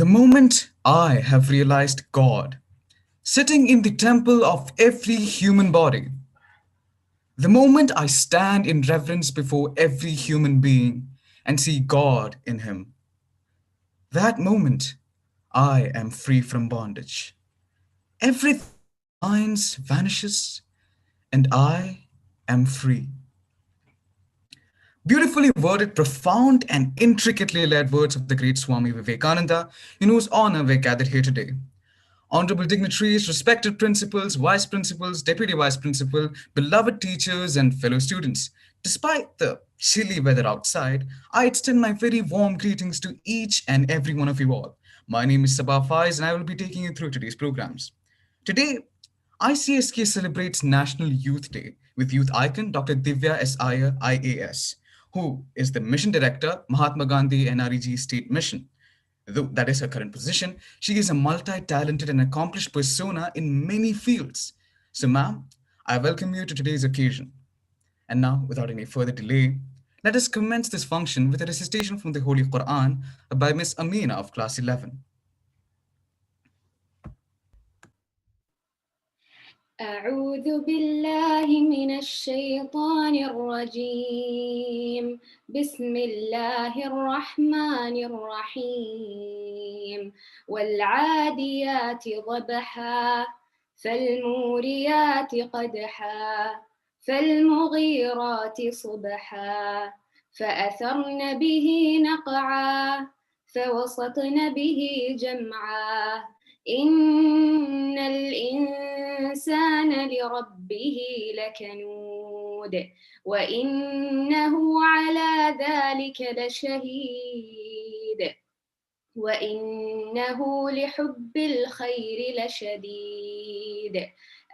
The moment I have realized God sitting in the temple of every human body, the moment I stand in reverence before every human being and see God in him, that moment I am free from bondage. Everything binds vanishes, and I am free. Beautifully worded, profound, and intricately layered words of the great Swami Vivekananda, in whose honor we're gathered here today. Honorable dignitaries, respected principals, vice principals, deputy vice principal, beloved teachers, and fellow students. Despite the chilly weather outside, I extend my very warm greetings to each and every one of you all. My name is Sabah Faiz, and I will be taking you through today's programs. Today, ICSK celebrates National Youth Day with youth icon Dr. Divya S. Iyer, IAS, who is the mission director, Mahatma Gandhi NREG State Mission. Though that is her current position, she is a multi-talented and accomplished persona in many fields. So, ma'am, I welcome you to today's occasion. And now, without any further delay, let us commence this function with a recitation from the Holy Quran by Miss Amina of Class 11. أعوذ بالله من الشيطان الرجيم بسم الله الرحمن الرحيم والعاديات ضبحا فالموريات قدحا فالمغيرات صبحا فأثرن به نقعا فوسطن به جمعا إن الإنسان لربه لكنود وإنه على ذلك لشهيد وإنه لحب الخير لشديد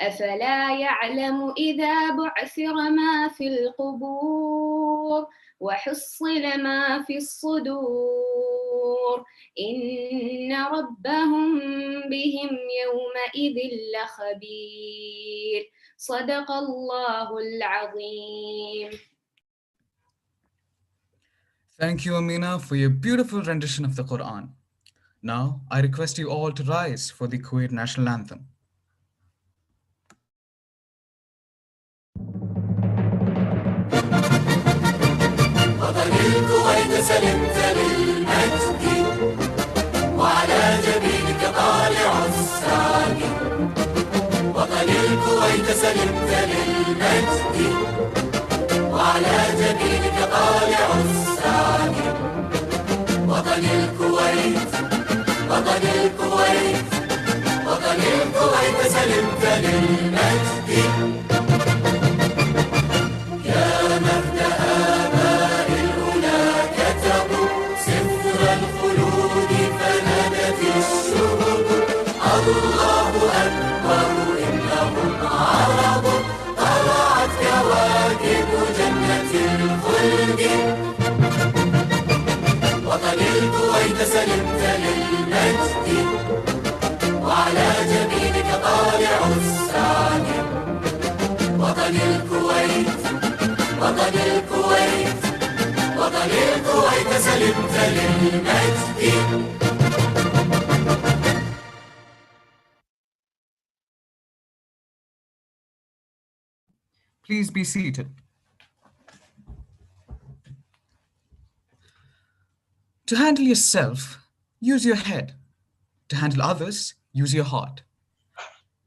أفلا يعلم إذا بعثر ما في القبور وحصل ما في الصدور إن ربهم بهم يومئذ لخبير صدق الله العظيم. Thank you, Amina, for your beautiful rendition of the Quran. Now, I request you all to rise for the Kuwait national anthem. وطن الكويت سلمت للمجد وعلى جبينك طالع الساقي وطن الكويت سلمت للمجد وعلى جبينك طالع الساقي وطن الكويت وطن الكويت وطن الكويت سلمت للمجد يا مبدأ آباء الأولى كتبوا سفر الخلود فنادت الشهب الله أكبر إنهم عرب طلعت كواكب جنة الخلد وطن الكويت سلمت للمجد وعلى جبينك طالع الساقي وطن الكويت وطن الكويت وطن الكويت سلمت للمجد. Please be seated. To handle yourself, use your head. To handle others, use your heart.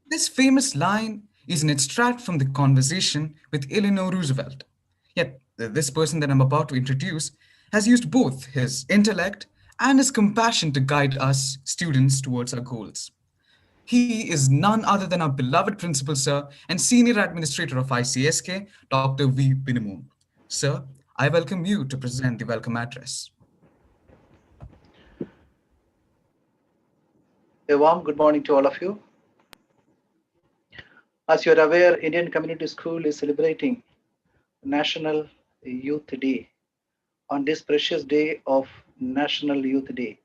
This famous line is an extract from the conversation with Eleanor Roosevelt. Yet, this person that I'm about to introduce has used both his intellect and his compassion to guide us students towards our goals. He is none other than our beloved principal, sir, and senior administrator of ICSK, Dr. V. Binimum. Sir, I welcome you to present the welcome address. A warm good morning to all of you. As you are aware, Indian Community School is celebrating National Youth Day on this precious day of National Youth Day.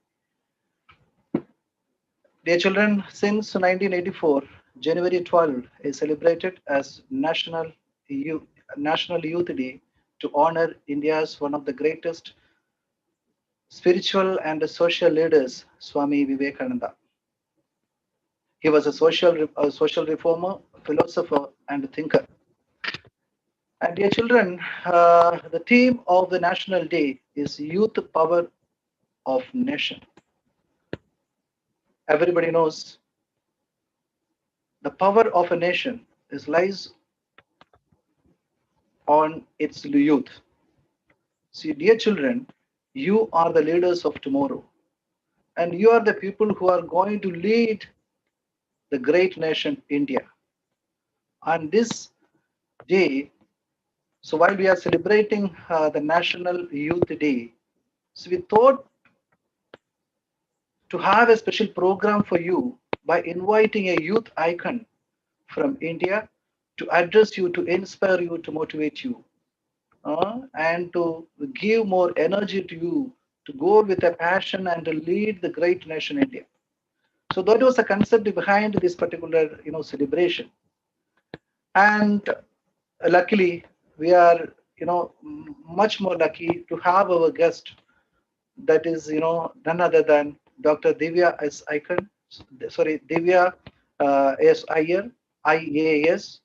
Dear children, since 1984, January 12 is celebrated as National Youth Day to honor India's one of the greatest spiritual and social leaders, Swami Vivekananda. He was a social reformer, philosopher, and thinker. And dear children, the theme of the National Day is Youth Power of Nation. Everybody knows the power of a nation lies on its youth. See, dear children, you are the leaders of tomorrow, and you are the people who are going to lead the great nation India. On this day, so while we are celebrating the National Youth Day, so we thought to have a special program for you by inviting a youth icon from India to address you, to inspire you, to motivate you, and to give more energy to you to go with a passion and to lead the great nation India. So that was the concept behind this particular celebration. And luckily, we are much more lucky to have our guest, that is none other than Dr. Divya S. Icon, sorry, Divya S. Iyer, IAS.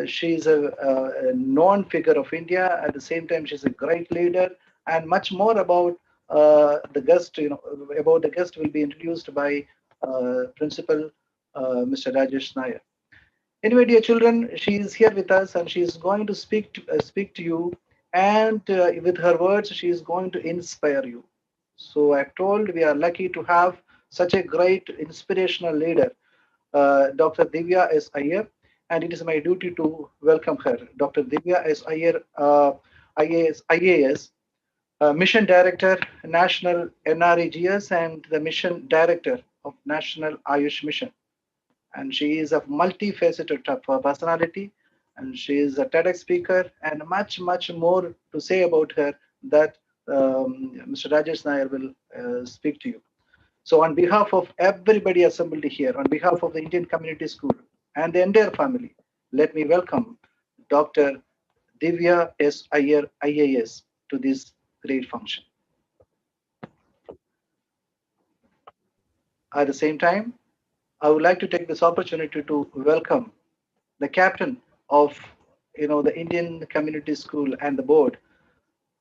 She is a known figure of India. At the same time, she's a great leader, and much more about the guest. About the guest will be introduced by Principal Mr. Rajesh Nair. Anyway, dear children, she is here with us, and she is going to speak to you, and with her words, she is going to inspire you. So I'm told we are lucky to have such a great inspirational leader, Dr. Divya S. Iyer, and it is my duty to welcome her. Dr. Divya S. Iyer, IAS, Mission Director, National NREGS, and the Mission Director of National Ayush Mission. And she is a multifaceted personality, and she is a TEDx speaker, and much more to say about her that Mr. Rajesh Nair will speak to you. So on behalf of everybody assembled here, on behalf of the Indian Community School and the entire family, let me welcome Dr. Divya S. Iyer, IAS, to this great function. At the same time, I would like to take this opportunity to welcome the captain of the Indian Community School and the board,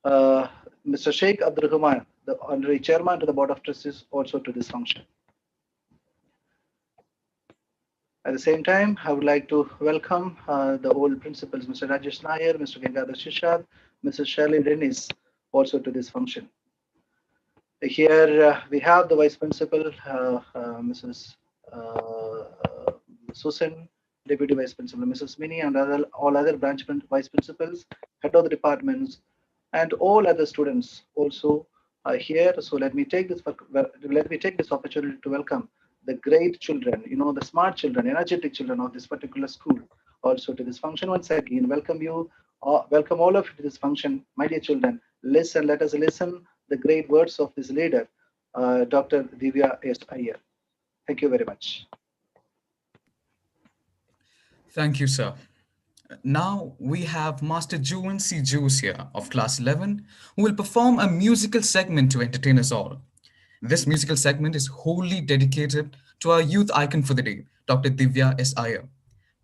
Mr. Sheikh Abdul Rahman, the honorary chairman to the Board of Trustees, also to this function. At the same time, I would like to welcome the old principals, Mr. Rajesh Nair, Mr. Gangadhar Shishad, Mrs. Shirley Dennis, also to this function. Here we have the vice principal, Mrs. Susan, deputy vice principal, Mrs. Mini, and all other branch vice principals, head of the departments, and all other students also are here. So let me take this opportunity to welcome the great children, the smart children, energetic children of this particular school, also to this function. Once again, welcome all of you to this function, my dear children. Let us listen the great words of this leader, Dr. Divya S. Iyer. Thank you very much. Thank you, sir. Now we have Master Juan C. Juice here of Class 11, who will perform a musical segment to entertain us all. This musical segment is wholly dedicated to our youth icon for the day, Dr. Divya S. Iyer.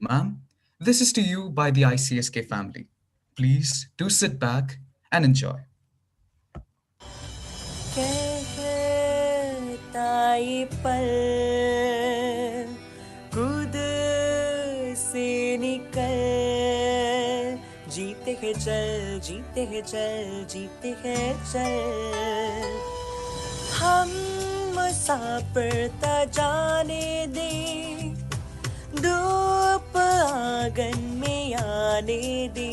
Ma'am, this is to you by the ICSK family. Please do sit back and enjoy. जीते हैं चल जीते हैं चल जीते हैं चल हम मुसाफिरता जाने दे धूप आंगन में आने दे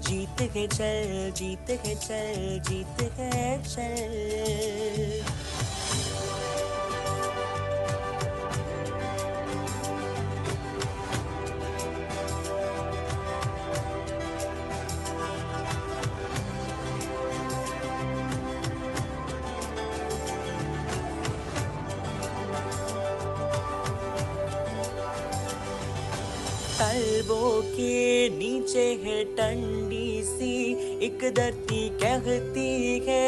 जीते हैं चल जीते हैं चल जीते हैं चल तलबों की नीचे है ठंडी सी एक धरती कहती है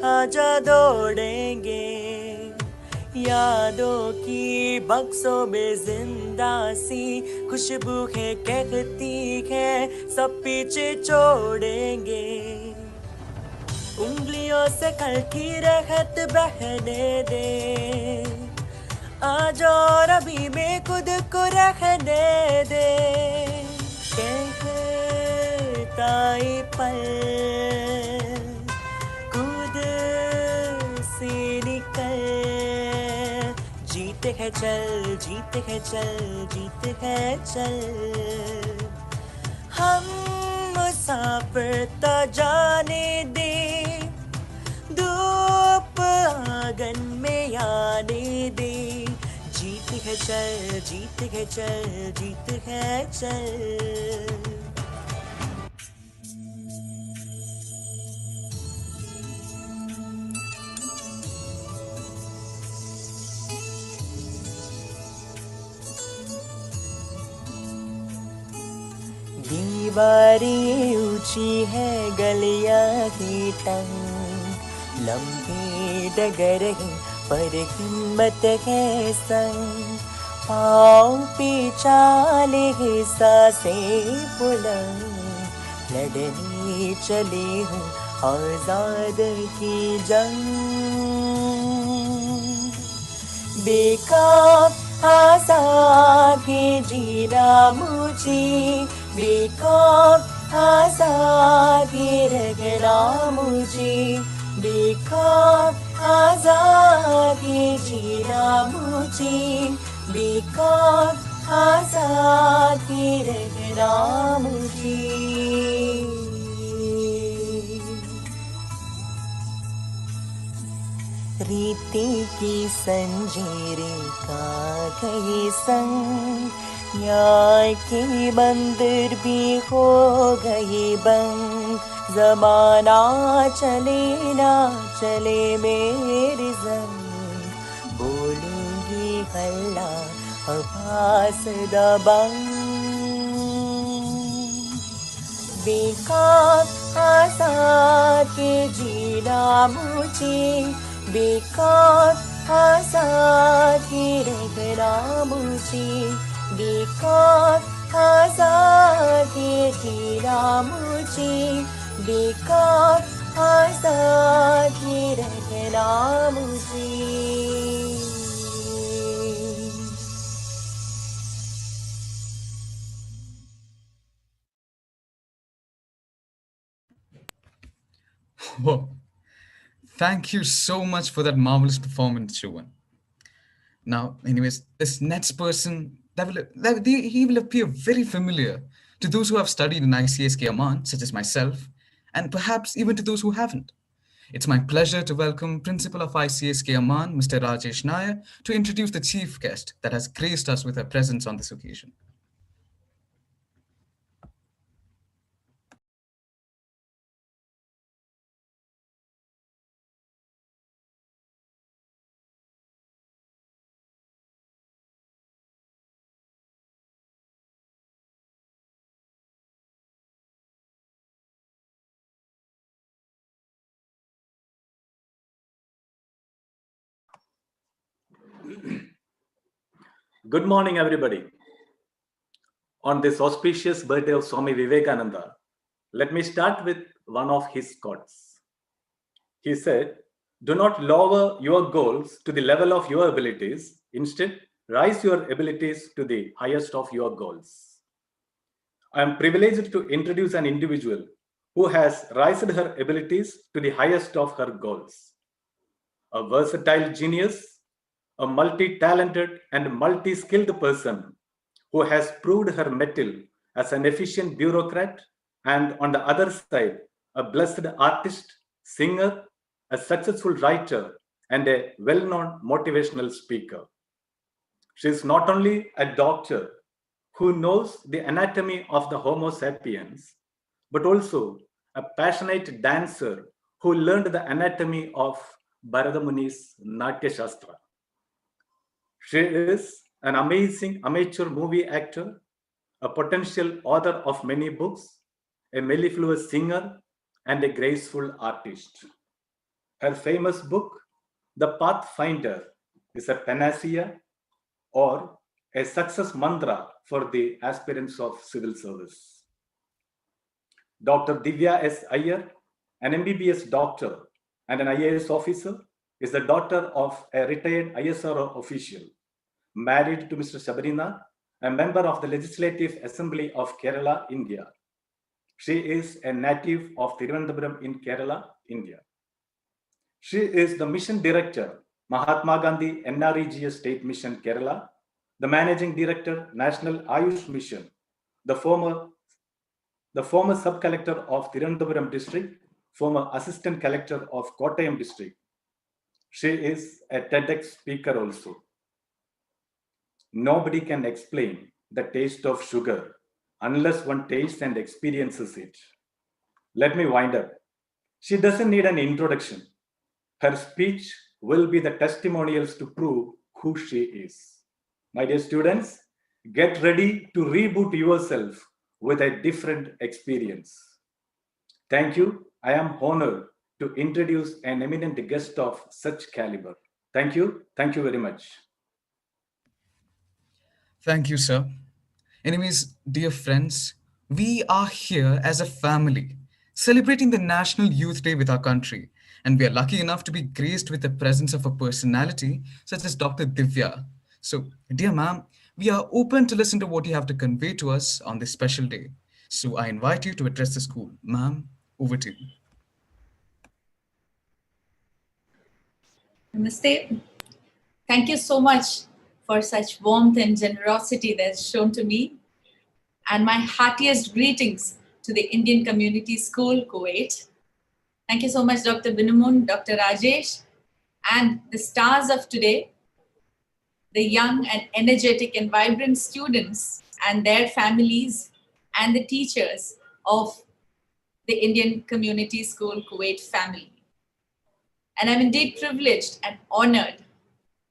आजा दौड़ेंगे, यादों की बक्सों में जिंदा सी खुशबू है कहती है सब पीछे छोड़ेंगे, उंगलियों से कल की रहत बहने दे, आज और अभी में खुद को रहने दे, कहता ये पल खुद से निकल, जीते हैं चल, जीते हैं चल, जीते हैं चल, हम मुसाफिर तो जाने दे, धूप आंगन में आने दे, जीते हैं चल, जीते हैं चल, जीते हैं चल। दीवारें ऊंची है गलियां की तंग, लंबी डगर है पर हिम्मत है संग, पाँव पे चाले है सांसें बुलंद, लड़ने चले हूँ आजाद की जंग, बेखौफ आजाद है जीना मुझे, बेखौफ आजाद है रहना मुझे, बेखौफ आजाद है जीना मुझे, बेखौफ आजाद है रहना मुझे। रीति की संजीरें का गए संग, न्याय के बंदर भी हो गए बंद, जमाना चले ना चले मेरी ज़ंग, बोलूंगी हल्ला आवाज़ दबंग, बेखौफ आज़ाद के जीना मुझे, बेखौफ आज़ाद के रहना मुझे, बेखौफ आज़ाद के जीना मुझे, बेखौफ आज़ाद के रहना मुझे। Whoa. Thank you so much for that marvelous performance, Chuan. Now, anyways, this next person, he will appear very familiar to those who have studied in ICSK Amman, such as myself, and perhaps even to those who haven't. It's my pleasure to welcome Principal of ICSK Amman, Mr. Rajesh Nair, to introduce the chief guest that has graced us with her presence on this occasion. Good morning, everybody. On this auspicious birthday of Swami Vivekananda, let me start with one of his quotes. He said, "Do not lower your goals to the level of your abilities. Instead, rise your abilities to the highest of your goals." I am privileged to introduce an individual who has raised her abilities to the highest of her goals. A versatile genius, a multi-talented and multi-skilled person who has proved her mettle as an efficient bureaucrat, and on the other side, a blessed artist, singer, a successful writer, and a well-known motivational speaker. She is not only a doctor who knows the anatomy of the Homo sapiens, but also a passionate dancer who learned the anatomy of Bharata Muni's Natya Shastra. She is an amazing amateur movie actor, a potential author of many books, a mellifluous singer, and a graceful artist. Her famous book, The Pathfinder, is a panacea or a success mantra for the aspirants of civil service. Dr. Divya S. Iyer, an MBBS doctor and an IAS officer, is the daughter of a retired ISRO official, married to Mr. Sabarinath, a member of the Legislative Assembly of Kerala, India. She is a native of Thiruvananthapuram in Kerala, India. She is the mission director, Mahatma Gandhi NREGS State Mission, Kerala, the managing director, National Ayush Mission, the former sub-collector of Thiruvananthapuram district, former assistant collector of Kottayam district. She is a TEDx speaker also. Nobody can explain the taste of sugar unless one tastes and experiences it. Let me wind up. She doesn't need an introduction. Her speech will be the testimonials to prove who she is. My dear students, get ready to reboot yourself with a different experience. Thank you. I am honored to introduce an eminent guest of such caliber. Thank you. Thank you very much. Thank you, sir. Anyways, dear friends, we are here as a family, celebrating the National Youth Day with our country. And we are lucky enough to be graced with the presence of a personality such as Dr. Divya. So, dear ma'am, we are open to listen to what you have to convey to us on this special day. So, I invite you to address the school. Ma'am, over to you. Namaste. Thank you so much for such warmth and generosity that's shown to me. And my heartiest greetings to the Indian Community School, Kuwait. Thank you so much, Dr. Binamun, Dr. Rajesh, and the stars of today, the young and energetic and vibrant students and their families and the teachers of the Indian Community School, Kuwait family. And I'm indeed privileged and honored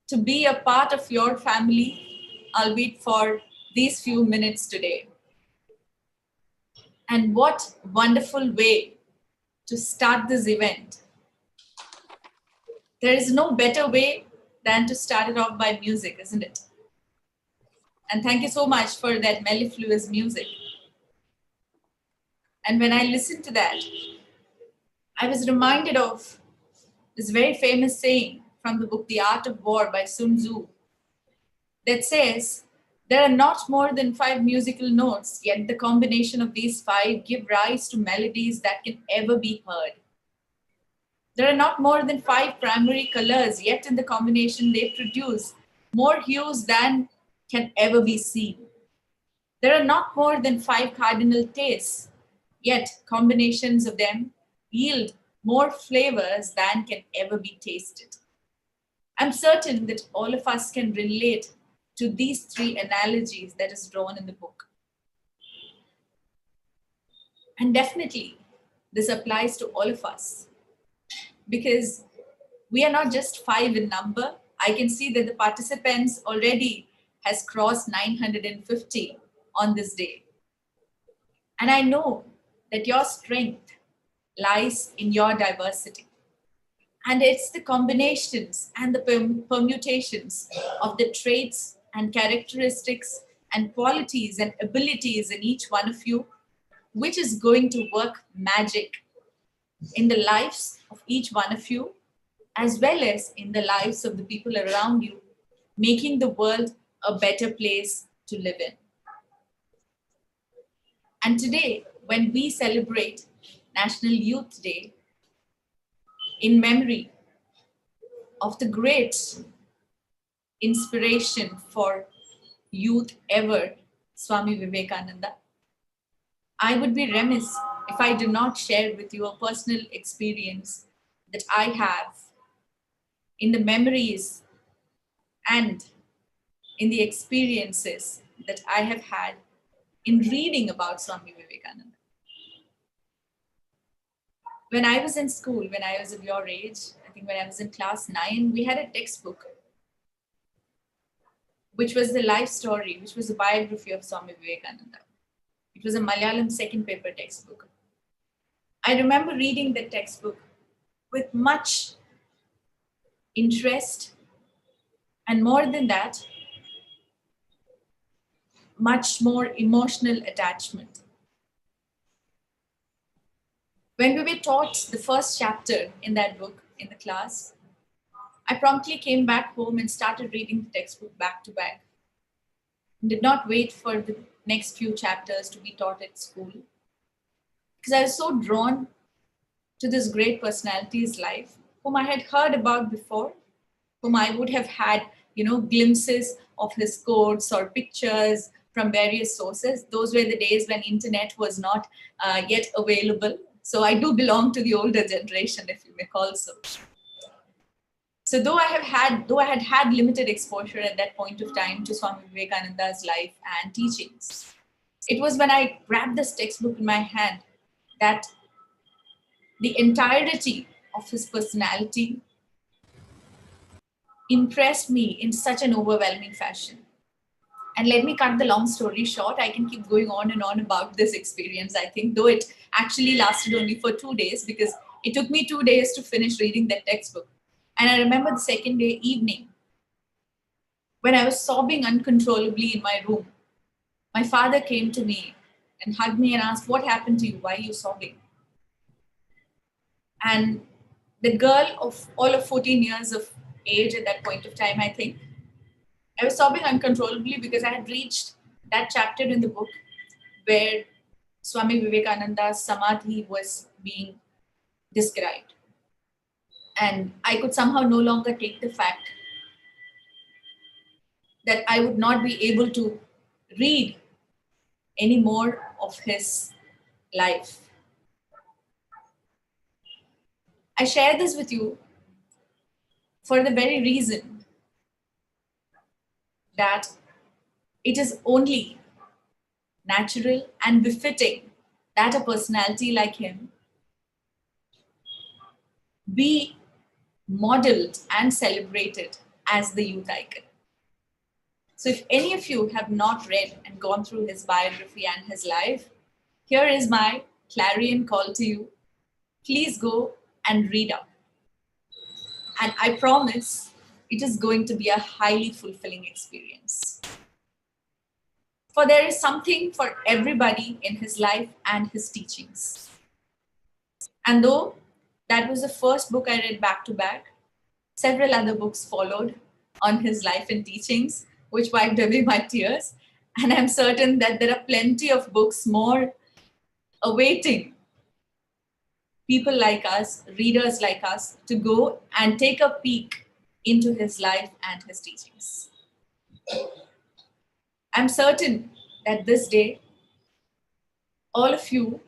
to be a part of your family, albeit for these few minutes today. And what wonderful way to start this event. There is no better way than to start it off by music, isn't it? And thank you so much for that mellifluous music. And when I listened to that, I was reminded of this very famous saying from the book The Art of War by Sun Tzu that says, there are not more than 5 musical notes, yet the combination of these 5 give rise to melodies that can ever be heard. There are not more than 5 primary colors, yet in the combination they produce more hues than can ever be seen. There are not more than 5 cardinal tastes, yet combinations of them yield more flavors than can ever be tasted. I'm certain that all of us can relate to these 3 analogies that is drawn in the book. And definitely, this applies to all of us because we are not just 5 in number. I can see that the participants already has crossed 950 on this day. And I know that your strength lies in your diversity. And it's the combinations and the permutations of the traits and characteristics and qualities and abilities in each one of you, which is going to work magic in the lives of each one of you, as well as in the lives of the people around you, making the world a better place to live in. And today, when we celebrate National Youth Day, in memory of the great inspiration for youth ever, Swami Vivekananda, I would be remiss if I do not share with you a personal experience that I have in the memories and in the experiences that I have had in reading about Swami Vivekananda. When I was in school, when I was of your age, I think when I was in class 9, we had a textbook which was the life story, which was the biography of Swami Vivekananda. It was a Malayalam second paper textbook. I remember reading that textbook with much interest, and more than that, much more emotional attachment. When we were taught the first chapter in that book in the class, I promptly came back home and started reading the textbook back to back. Did not wait for the next few chapters to be taught at school, because I was so drawn to this great personality's life, whom I had heard about before, whom I would have had, glimpses of his quotes or pictures from various sources. Those were the days when internet was not yet available. So I do belong to the older generation, if you may call so. So though I had had limited exposure at that point of time to Swami Vivekananda's life and teachings, it was when I grabbed this textbook in my hand that the entirety of his personality impressed me in such an overwhelming fashion. And let me cut the long story short. I can keep going on and on about this experience, I think, though it actually lasted only for 2 days, because it took me 2 days to finish reading that textbook. And I remember the second day evening, when I was sobbing uncontrollably in my room, my father came to me and hugged me and asked, "What happened to you? Why are you sobbing?" And the girl of all of 14 years of age at that point of time, I think, I was sobbing uncontrollably because I had reached that chapter in the book where Swami Vivekananda's Samadhi was being described. And I could somehow no longer take the fact that I would not be able to read any more of his life. I share this with you for the very reason that it is only natural and befitting that a personality like him be modeled and celebrated as the youth icon. So if any of you have not read and gone through his biography and his life, here is my clarion call to you. Please go and read up. And I promise it is going to be a highly fulfilling experience. For there is something for everybody in his life and his teachings. And though that was the first book I read back to back, several other books followed on his life and teachings, which wiped away my tears. And I'm certain that there are plenty of books more awaiting people like us, readers like us, to go and take a peek into his life and his teachings. I'm certain that this day, all of you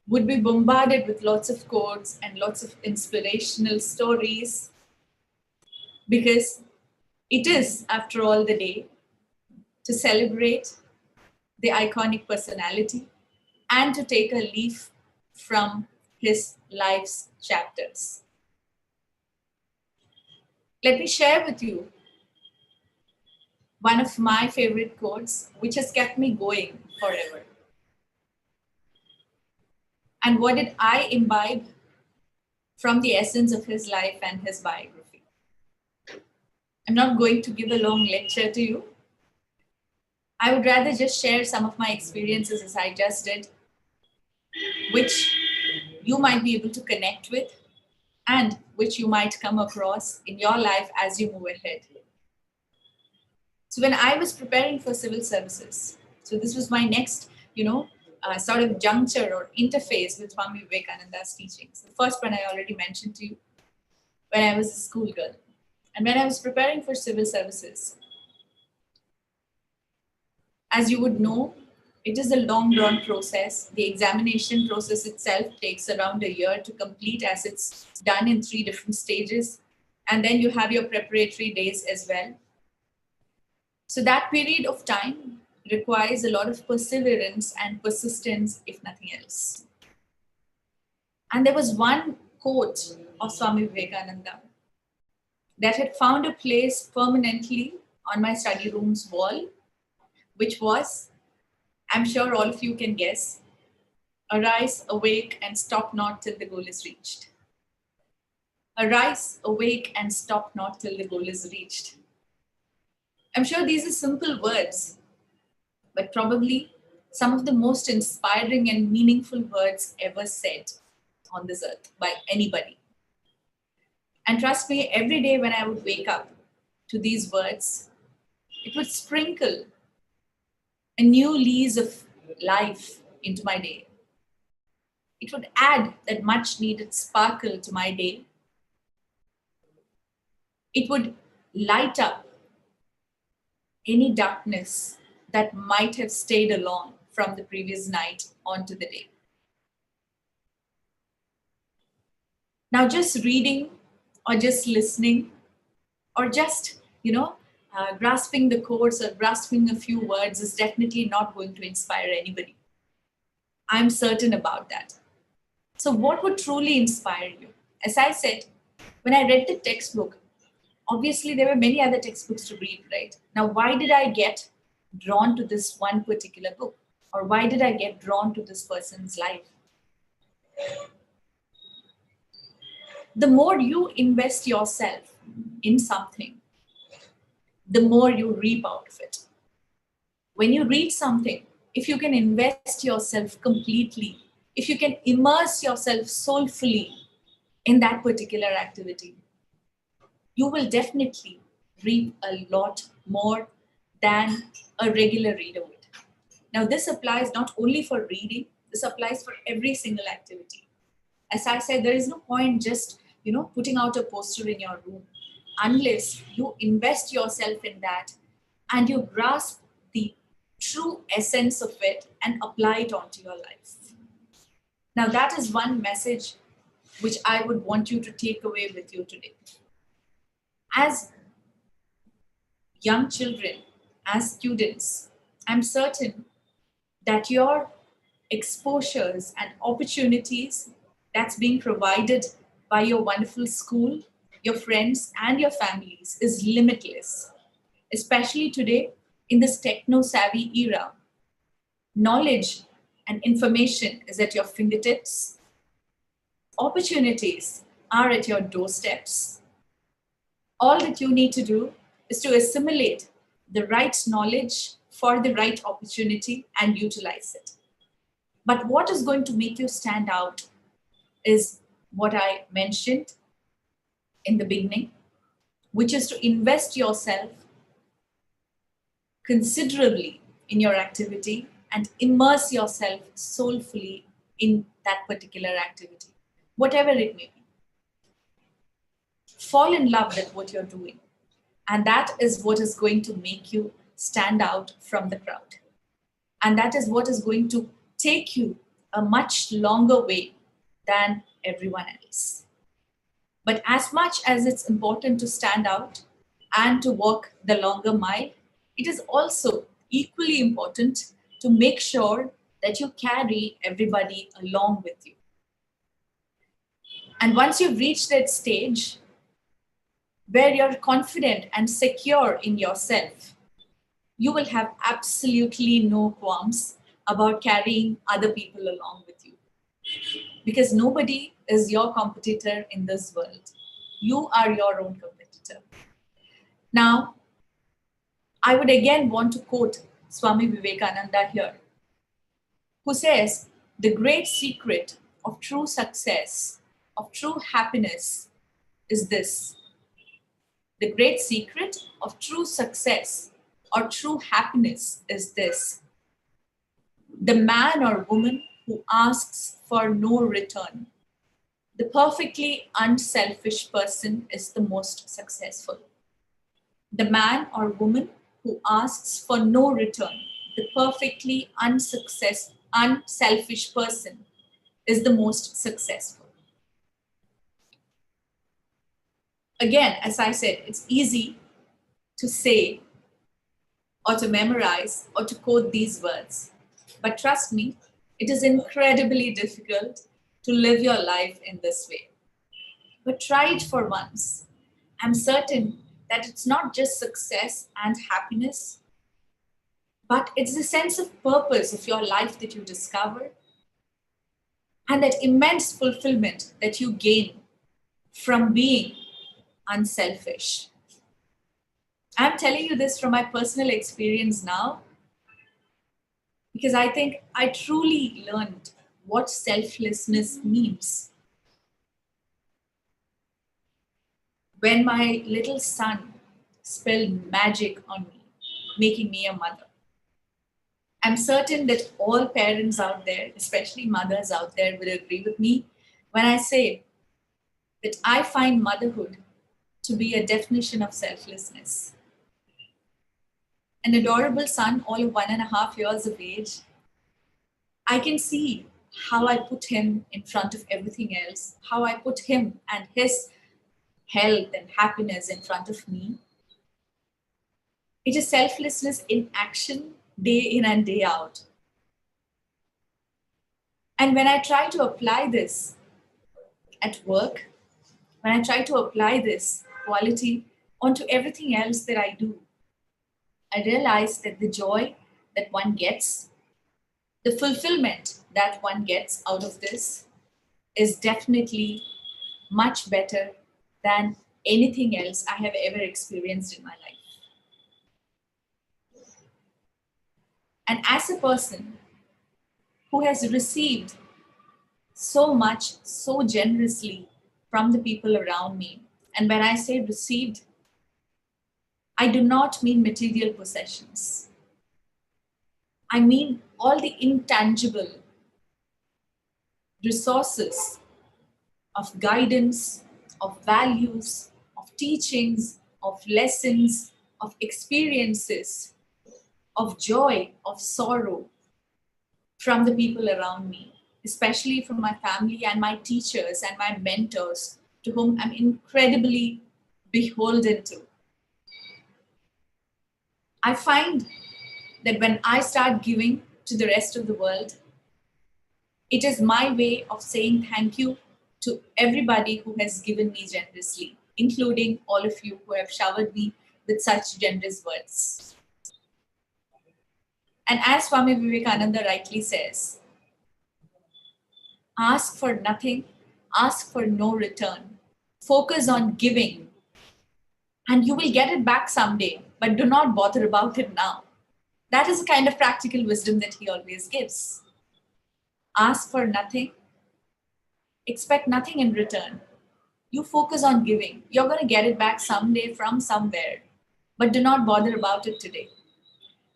would be bombarded with lots of quotes and lots of inspirational stories, because it is, after all, the day to celebrate the iconic personality and to take a leaf from his life's chapters. Let me share with you one of my favorite quotes, which has kept me going forever. And what did I imbibe from the essence of his life and his biography? I'm not going to give a long lecture to you. I would rather just share some of my experiences as I just did, which you might be able to connect with and which you might come across in your life as you move ahead. So when I was preparing for civil services, so this was my next, sort of juncture or interface with Swami Vivekananda's teachings. The first one I already mentioned to you when I was a schoolgirl. And when I was preparing for civil services, as you would know, it is a long drawn process. The examination process itself takes around a year to complete, as it's done in 3 different stages. And then you have your preparatory days as well. So that period of time requires a lot of perseverance and persistence, if nothing else. And there was one quote of Swami Vivekananda that had found a place permanently on my study room's wall, which was, I'm sure all of you can guess, arise, awake, and stop not till the goal is reached. Arise, awake, and stop not till the goal is reached. I'm sure these are simple words, but probably some of the most inspiring and meaningful words ever said on this earth by anybody. And trust me, every day when I would wake up to these words, it would sprinkle a new lease of life into my day. It would add that much needed sparkle to my day. It would light up any darkness that might have stayed along from the previous night onto the day. Now, just reading or just listening or just, grasping the codes or grasping a few words is definitely not going to inspire anybody. I'm certain about that. So what would truly inspire you? As I said, when I read the textbook, obviously there were many other textbooks to read, right? Now, why did I get drawn to this one particular book? Or why did I get drawn to this person's life? The more you invest yourself in something, the more you reap out of it. When you read something, if you can invest yourself completely, if you can immerse yourself soulfully in that particular activity, you will definitely reap a lot more than a regular reader would. Now, this applies not only for reading, this applies for every single activity. As I said, there is no point just, putting out a poster in your room unless you invest yourself in that and you grasp the true essence of it and apply it onto your life. Now, that is one message which I would want you to take away with you today. As young children, as students, I'm certain that your exposures and opportunities that's being provided by your wonderful school, your friends, and your families is limitless. Especially today in this techno-savvy era, knowledge and information is at your fingertips. Opportunities are at your doorsteps. All that you need to do is to assimilate the right knowledge for the right opportunity and utilize it. But what is going to make you stand out is what I mentioned in the beginning, which is to invest yourself considerably in your activity and immerse yourself soulfully in that particular activity, whatever it may be. Fall in love with what you're doing. And that is what is going to make you stand out from the crowd. And that is what is going to take you a much longer way than everyone else. But as much as it's important to stand out and to walk the longer mile, it is also equally important to make sure that you carry everybody along with you. And once you've reached that stage where you're confident and secure in yourself, you will have absolutely no qualms about carrying other people along with you. Because nobody is your competitor in this world. You are your own competitor. Now, I would again want to quote Swami Vivekananda here, who says, the great secret of true success, of true happiness is this. The great secret of true success or true happiness is this. The man or woman who asks for no return. The perfectly unselfish person is the most successful. The man or woman who asks for no return, the perfectly unselfish person is the most successful. Again, as I said, it's easy to say or to memorize or to quote these words. But trust me, it is incredibly difficult to live your life in this way. But try it for once. I'm certain that it's not just success and happiness, but it's the sense of purpose of your life that you discover and that immense fulfillment that you gain from being unselfish. I'm telling you this from my personal experience now because I think I truly learned what selflessness means when my little son spilled magic on me, making me a mother. I'm certain that all parents out there, especially mothers out there, will agree with me when I say that I find motherhood to be a definition of selflessness. An adorable son, all of 1.5 years of age, I can see how I put him in front of everything else, how I put him and his health and happiness in front of me. It is selflessness in action, day in and day out. And when I try to apply this at work, when I try to apply this quality onto everything else that I do, I realize that the joy that one gets, the fulfillment that one gets out of this is definitely much better than anything else I have ever experienced in my life. And as a person who has received so much, so generously from the people around me, and when I say received, I do not mean material possessions. I mean all the intangible resources of guidance, of values, of teachings, of lessons, of experiences, of joy, of sorrow from the people around me, especially from my family and my teachers and my mentors, to whom I'm incredibly beholden to. I find that when I start giving to the rest of the world, it is my way of saying thank you to everybody who has given me generously, including all of you who have showered me with such generous words. And as Swami Vivekananda rightly says, ask for nothing, ask for no return. Focus on giving, and you will get it back someday, but do not bother about it now. That is the kind of practical wisdom that he always gives. Ask for nothing, expect nothing in return. You focus on giving. You're going to get it back someday from somewhere, but do not bother about it today.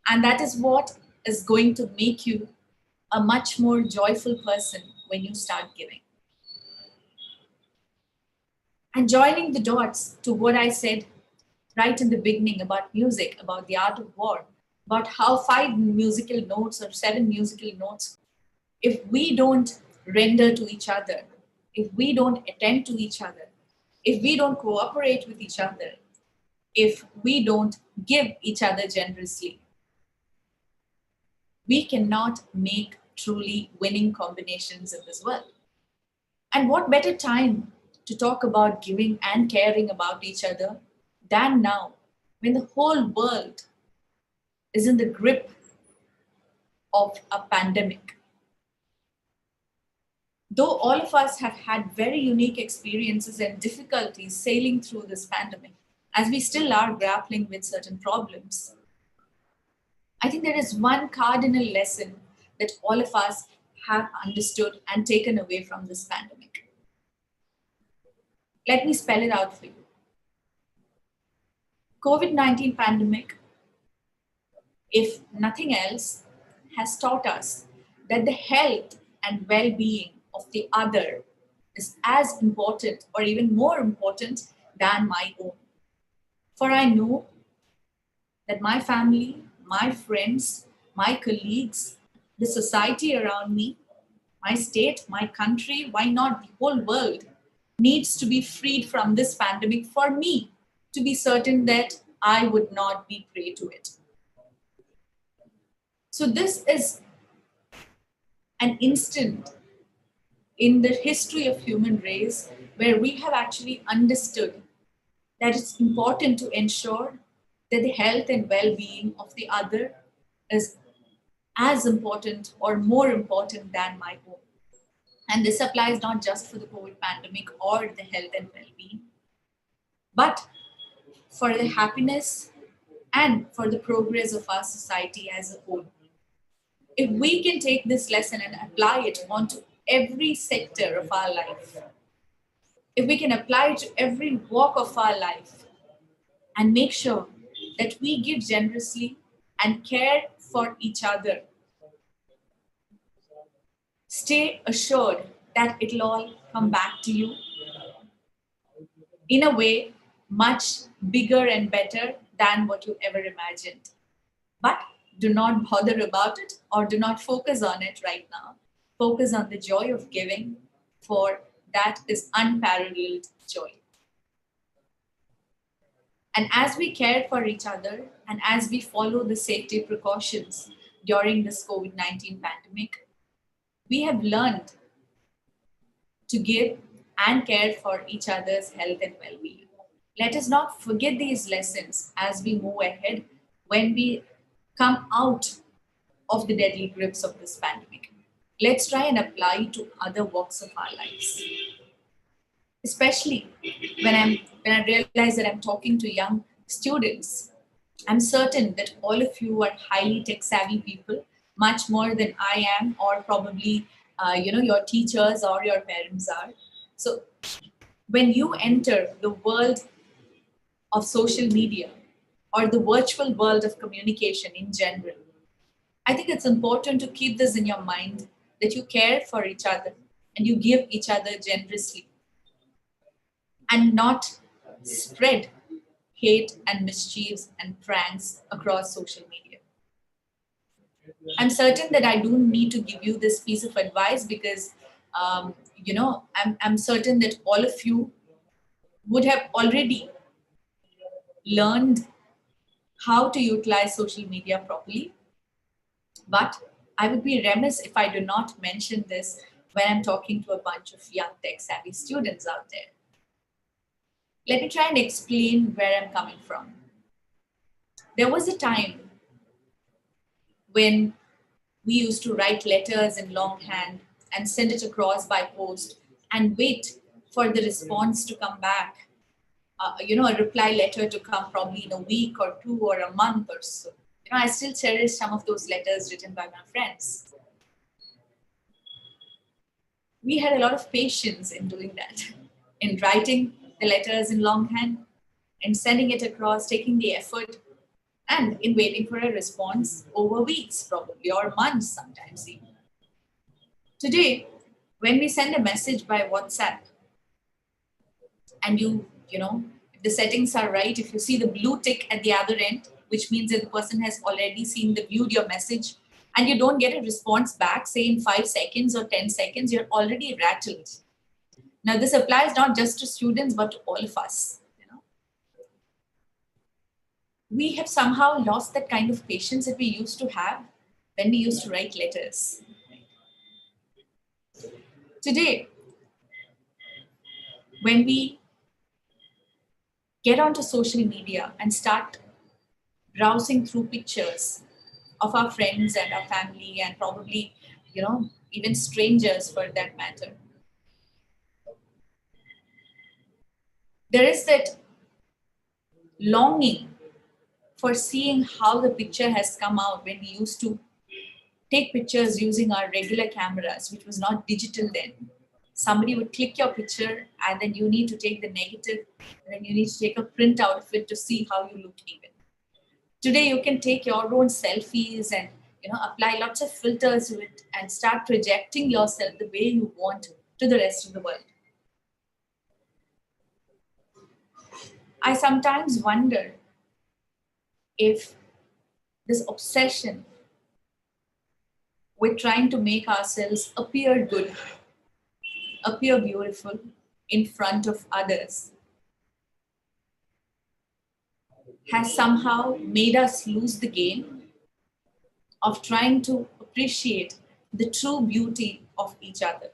And that is what is going to make you a much more joyful person when you start giving. And joining the dots to what I said right in the beginning about music, about the art of war, about how 5 musical notes or 7 musical notes, if we don't render to each other, if we don't attend to each other, if we don't cooperate with each other, if we don't give each other generously, we cannot make truly winning combinations in this world. And what better time to talk about giving and caring about each other than now, when the whole world is in the grip of a pandemic. Though all of us have had very unique experiences and difficulties sailing through this pandemic, as we still are grappling with certain problems, I think there is one cardinal lesson that all of us have understood and taken away from this pandemic. Let me spell it out for you. COVID-19 pandemic, if nothing else, has taught us that the health and well-being of the other is as important or even more important than my own. For I know that my family, my friends, my colleagues, the society around me, my state, my country, why not the whole world, needs to be freed from this pandemic for me to be certain that I would not be prey to it. So this is an instant in the history of human race where we have actually understood that it's important to ensure that the health and well-being of the other is as important or more important than my own. And this applies not just for the COVID pandemic or the health and well-being, but for the happiness and for the progress of our society as a whole. If we can take this lesson and apply it onto every sector of our life, if we can apply it to every walk of our life and make sure that we give generously and care for each other, stay assured that it'll all come back to you in a way much bigger and better than what you ever imagined. But do not bother about it or do not focus on it right now. Focus on the joy of giving, for that is unparalleled joy. And as we care for each other and as we follow the safety precautions during this COVID-19 pandemic, we have learned to give and care for each other's health and well-being. Let us not forget these lessons as we move ahead when we come out of the deadly grips of this pandemic. Let's try and apply to other walks of our lives. Especially when I realize that I'm talking to young students, I'm certain that all of you are highly tech-savvy people, much more than I am, or probably your teachers or your parents are. So when you enter the world of social media or the virtual world of communication in general, I think it's important to keep this in your mind, that you care for each other and you give each other generously and not spread hate and mischiefs and pranks across social media. I'm certain that I don't need to give you this piece of advice because, I'm certain that all of you would have already learned how to utilize social media properly. But I would be remiss if I do not mention this when I'm talking to a bunch of young tech-savvy students out there. Let me try and explain where I'm coming from. There was a time when we used to write letters in longhand and send it across by post and wait for the response to come back. A reply letter to come probably in a week or two or a month or so. I still cherish some of those letters written by my friends. We had a lot of patience in doing that, in writing the letters in longhand, in sending it across, taking the effort, and in waiting for a response over weeks probably, or months sometimes even. Today, when we send a message by WhatsApp, and if the settings are right, if you see the blue tick at the other end, which means that the person has already viewed your message, and you don't get a response back, say in 5 seconds or 10 seconds, you're already rattled. Now, this applies not just to students, but to all of us. We have somehow lost that kind of patience that we used to have when we used to write letters. Today, when we get onto social media and start browsing through pictures of our friends and our family and probably, even strangers for that matter, there is that longing for seeing how the picture has come out when we used to take pictures using our regular cameras, which was not digital then. Somebody would click your picture and then you need to take the negative and then you need to take a print out of it to see how you look even. Today, you can take your own selfies and apply lots of filters to it and start projecting yourself the way you want to the rest of the world. I sometimes wonder if this obsession with trying to make ourselves appear good, appear beautiful in front of others has somehow made us lose the game of trying to appreciate the true beauty of each other.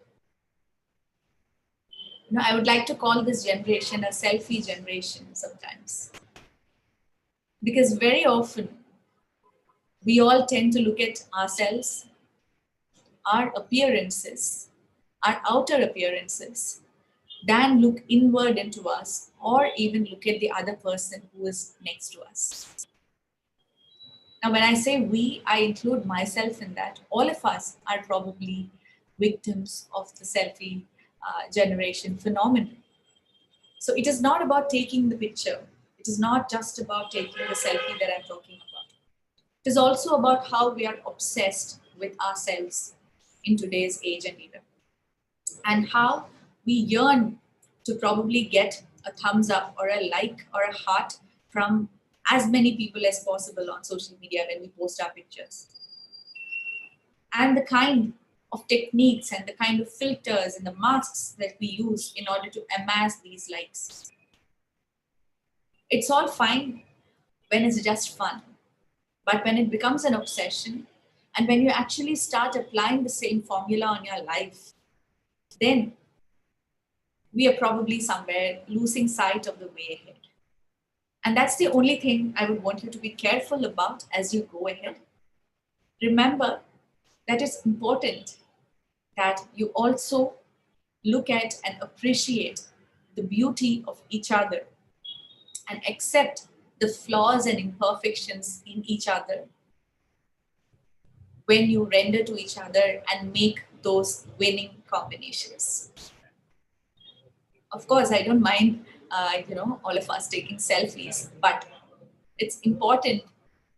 I would like to call this generation a selfie generation sometimes. Because very often we all tend to look at ourselves, our appearances, our outer appearances, than look inward into us or even look at the other person who is next to us. Now, when I say we, I include myself in that. All of us are probably victims of the selfie generation phenomenon. So it is not about taking the picture. It is not just about taking the selfie that I'm talking about. It is also about how we are obsessed with ourselves in today's age and era, and how we yearn to probably get a thumbs up or a like or a heart from as many people as possible on social media when we post our pictures. And the kind of techniques and the kind of filters and the masks that we use in order to amass these likes. It's all fine when it's just fun. But when it becomes an obsession, and when you actually start applying the same formula on your life, then we are probably somewhere losing sight of the way ahead. And that's the only thing I would want you to be careful about as you go ahead. Remember that it's important that you also look at and appreciate the beauty of each other and accept the flaws and imperfections in each other when you render to each other and make those winning combinations. Of course, I don't mind, all of us taking selfies, but it's important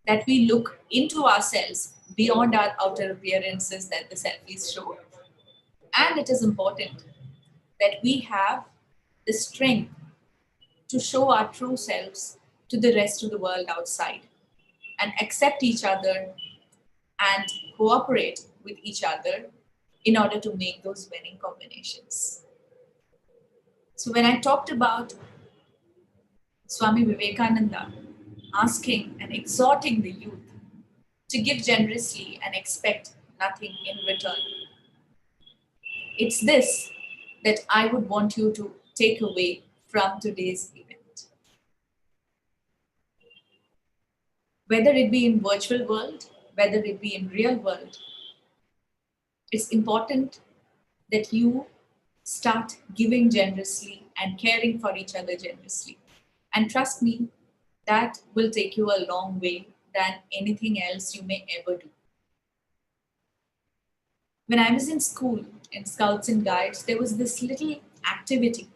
that we look into ourselves beyond our outer appearances that the selfies show. And it is important that we have the strength to show our true selves to the rest of the world outside and accept each other and cooperate with each other in order to make those winning combinations. So when I talked about Swami Vivekananda asking and exhorting the youth to give generously and expect nothing in return, it's this that I would want you to take away from today's event. Whether it be in virtual world, whether it be in real world, it's important that you start giving generously and caring for each other generously. And trust me, that will take you a long way than anything else you may ever do. When I was in school, in Scouts and Guides, there was this little activity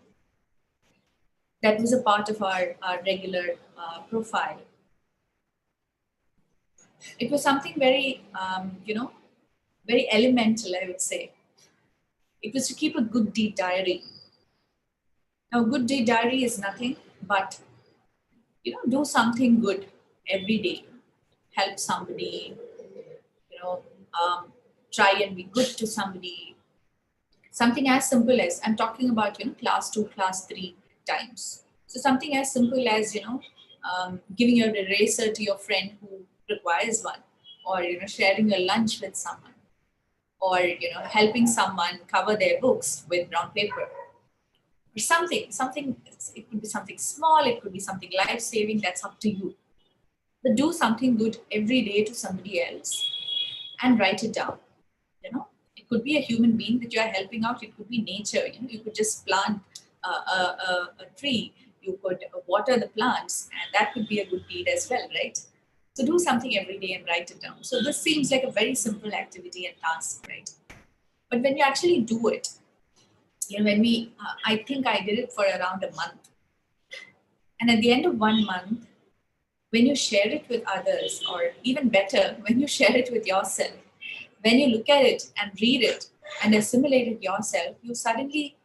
that was a part of our regular profile. It was something very, very elemental, I would say. It was to keep a good deed diary. Now, good deed diary is nothing but, do something good every day. Help somebody, try and be good to somebody. Something as simple as, I'm talking about, class 2, class 3 times. So something as simple as, giving your eraser to your friend who requires one, or, sharing a lunch with someone, or, helping someone cover their books with brown paper. Or something, it could be something small, it could be something life-saving, that's up to you. But do something good every day to somebody else and write it down. It could be a human being that you are helping out, it could be nature, you could just plant a tree, you could water the plants, and that could be a good deed as well, right? So do something every day and write it down. So this seems like a very simple activity and task, right? But when you actually do it, I think I did it for around a month. And at the end of 1 month, when you share it with others, or even better, when you share it with yourself, when you look at it and read it and assimilate it yourself, you suddenly,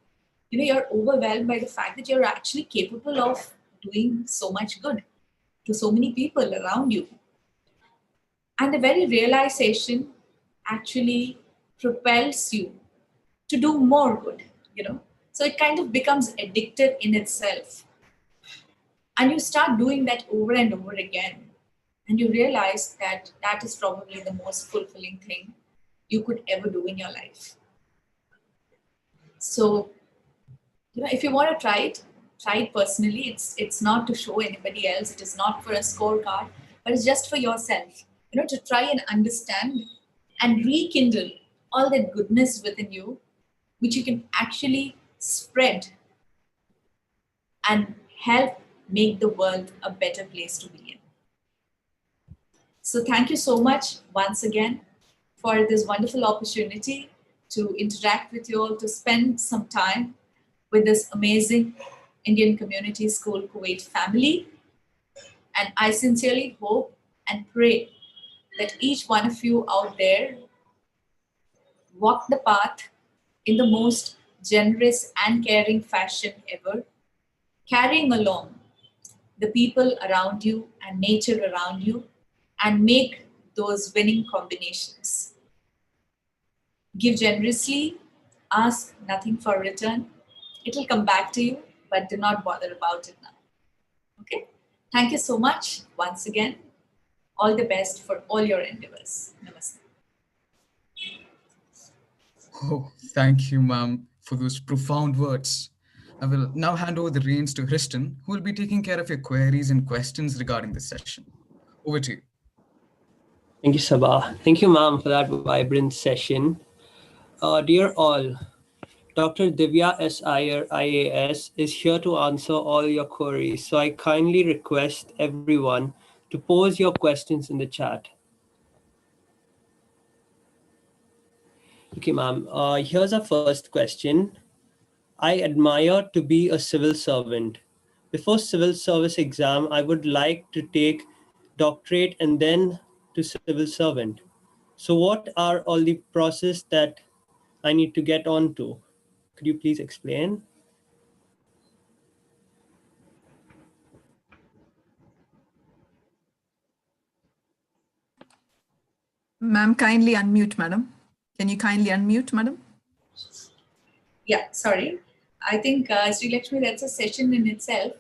you're overwhelmed by the fact that you're actually capable of doing so much good to so many people around you. And the very realization actually propels you to do more good, So it kind of becomes addictive in itself. And you start doing that over and over again. And you realize that that is probably the most fulfilling thing you could ever do in your life. So if you want to try it personally. It's not to show anybody else. It is not for a scorecard, but it's just for yourself. To try and understand and rekindle all that goodness within you, which you can actually spread and help make the world a better place to be in. So thank you so much once again for this wonderful opportunity to interact with you all, to spend some time with this amazing Indian Community School Kuwait family. And I sincerely hope and pray that each one of you out there walk the path in the most generous and caring fashion ever, carrying along the people around you and nature around you, and make those winning combinations. Give generously, ask nothing for return. It'll come back to you, but do not bother about it now. Okay? Thank you so much once again. All the best for all your endeavors. Namaste. Oh, thank you, ma'am, for those profound words. I will now hand over the reins to Kristen, who will be taking care of your queries and questions regarding this session. Over to you. Thank you, Sabah. Thank you, ma'am, for that vibrant session. Dear all, Dr. Divya S. Iyer, IAS, is here to answer all your queries. So I kindly request everyone to pose your questions in the chat. Okay, ma'am. Here's our first question. I admire to be a civil servant. Before civil service exam, I would like to take doctorate and then to civil servant. So what are all the process that I need to get on to? Could you please explain? Ma'am, kindly unmute, madam. Can you kindly unmute, madam? Yeah, sorry. I think, Sri Lakshmi, that's a session in itself.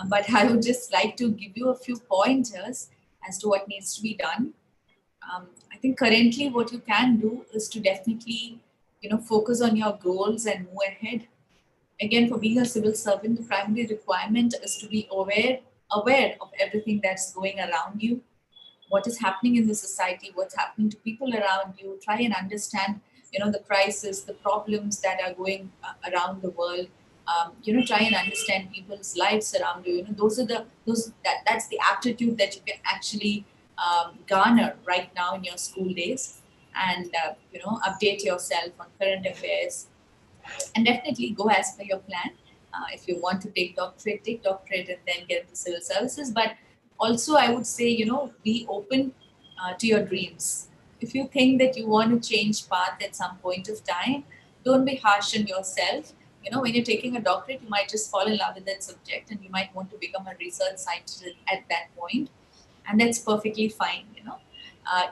But I would just like to give you a few pointers as to what needs to be done. I think currently what you can do is to definitely, focus on your goals and move ahead. Again, for being a civil servant, the primary requirement is to be aware of everything that's going around you, what is happening in the society, what's happening to people around you. Try and understand, the crisis, the problems that are going around the world. Try and understand people's lives around you. That's the aptitude that you can actually garner right now in your school days, and update yourself on current affairs, and definitely go as per your plan. If you want to take doctorate and then get into civil services. But also I would say, be open to your dreams. If you think that you want to change path at some point of time, don't be harsh on yourself. When you're taking a doctorate, you might just fall in love with that subject and you might want to become a research scientist at that point. And that's perfectly fine.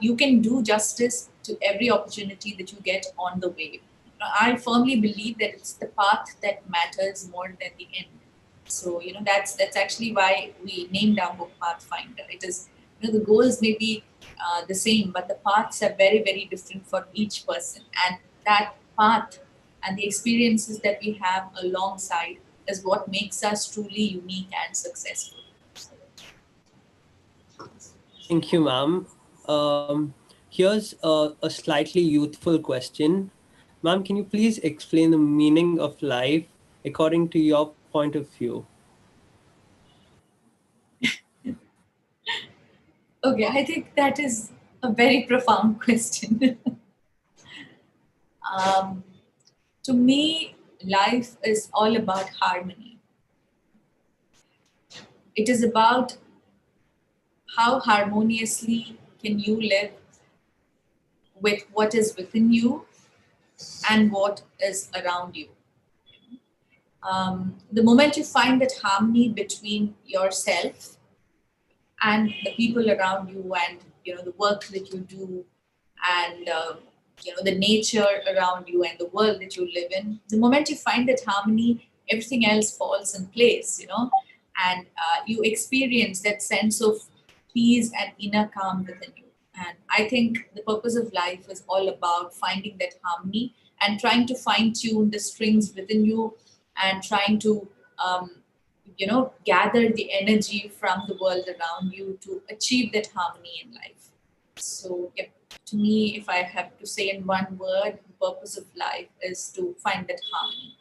You can do justice to every opportunity that you get on the way. I firmly believe that it's the path that matters more than the end. So, that's actually why we named our book Pathfinder. It is, the goals may be the same, but the paths are very, very different for each person. And that path and the experiences that we have alongside is what makes us truly unique and successful. Thank you, ma'am. Here's a slightly youthful question. Ma'am, can you please explain the meaning of life according to your point of view? Okay, I think that is a very profound question. To me, life is all about harmony. It is about how harmoniously can you live with what is within you and what is around you. The moment you find that harmony between yourself and the people around you, and the work that you do, and the nature around you and the world that you live in, the moment you find that harmony, everything else falls in place, and you experience that sense of peace and inner calm within you. And I think the purpose of life is all about finding that harmony and trying to fine tune the strings within you and trying to gather the energy from the world around you to achieve that harmony in life. So yeah, to me, if I have to say in one word, the purpose of life is to find that harmony.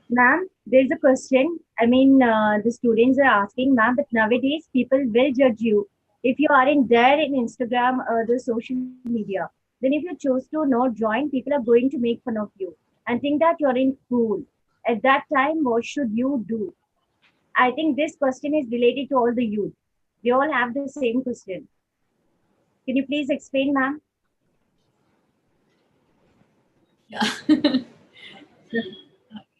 Ma'am, there's a question. I mean, the students are asking, ma'am, but nowadays people will judge you if you aren't there in Instagram or the social media. Then if you choose to not join, people are going to make fun of you and think that you're in cool. At that time, what should you do? I think this question is related to all the youth. They all have the same question. Can you please explain, ma'am? Yeah.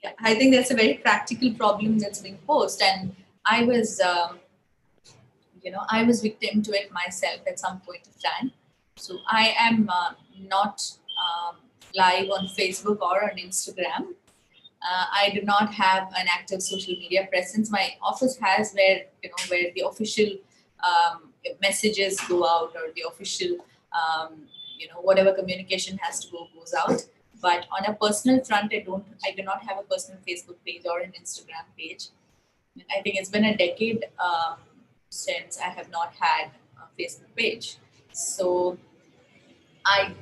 Yeah, I think that's a very practical problem that's being posed, and I was, I was victim to it myself at some point of time. So I am not live on Facebook or on Instagram. I do not have an active social media presence. My office has where the official messages go out, or the official whatever communication has to goes out. But on a personal front, I do not have a personal Facebook page or an Instagram page. I think it's been a decade since I have not had a Facebook page. So I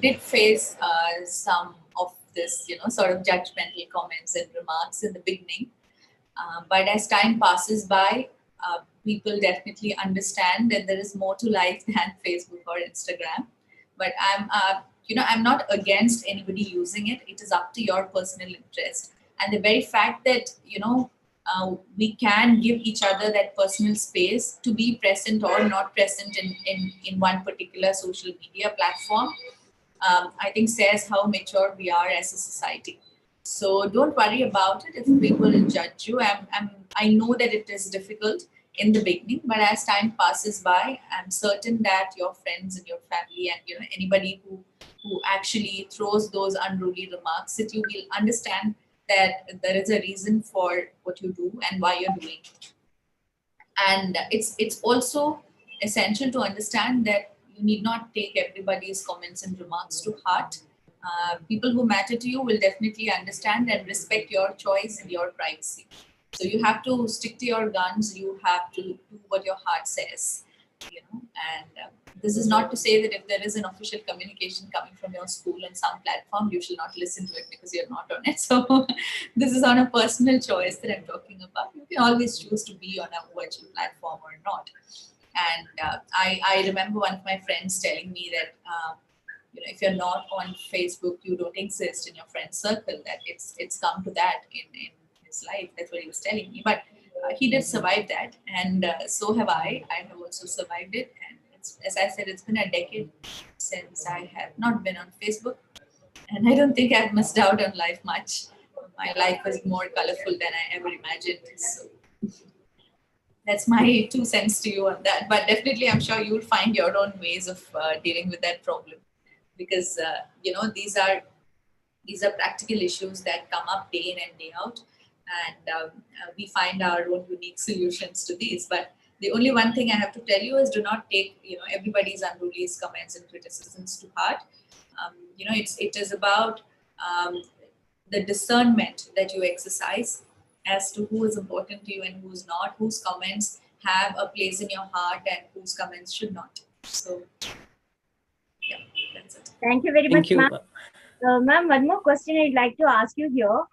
did face some of this, sort of judgmental comments and remarks in the beginning. But as time passes by, people definitely understand that there is more to life than Facebook or Instagram. But I'm not against anybody using it. It is up to your personal interest. And the very fact that, we can give each other that personal space to be present or not present in one particular social media platform, I think says how mature we are as a society. So don't worry about it if people judge you. I know that it is difficult in the beginning, but as time passes by, I'm certain that your friends and your family and anybody who actually throws those unruly remarks at you will understand that there is a reason for what you do and why you're doing it. And it's also essential to understand that you need not take everybody's comments and remarks to heart. People who matter to you will definitely understand and respect your choice and your privacy. So you have to stick to your guns. You have to do what your heart says, And this is not to say that if there is an official communication coming from your school on some platform, you shall not listen to it because you're not on it. So this is on a personal choice that I'm talking about. You can always choose to be on a virtual platform or not. And I remember one of my friends telling me that if you're not on Facebook, you don't exist in your friend circle. That it's come to that in his life. That's what he was telling me. But he did survive that, and so have I. I have also survived it. And as I said, it's been a decade since I have not been on Facebook, and I don't think I've missed out on life much. My life was more colorful than I ever imagined. So that's my 2 cents to you on that. But definitely, I'm sure you'll find your own ways of dealing with that problem, because these are practical issues that come up day in and day out, and we find our own unique solutions to these. But the only one thing I have to tell you is do not take everybody's unruly comments and criticisms to heart. It is about the discernment that you exercise as to who is important to you and who's not, whose comments have a place in your heart and whose comments should not. So yeah, that's it. Thank you very Thank much, you. ma'am. Ma'am, one more question I'd like to ask you here.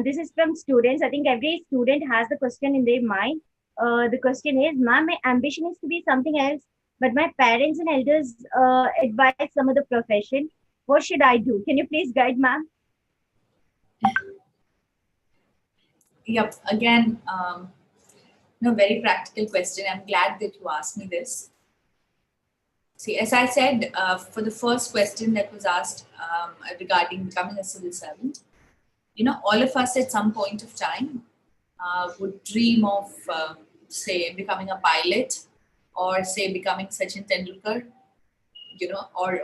This is from students. I think every student has the question in their mind. The question is, ma'am, my ambition is to be something else, but my parents and elders advise some other profession. What should I do? Can you please guide, ma'am? Yep. Again, very practical question. I'm glad that you asked me this. See, as I said, for the first question that was asked regarding becoming a civil servant, all of us at some point of time would dream of, say, becoming a pilot, or say becoming Sachin Tendulkar, or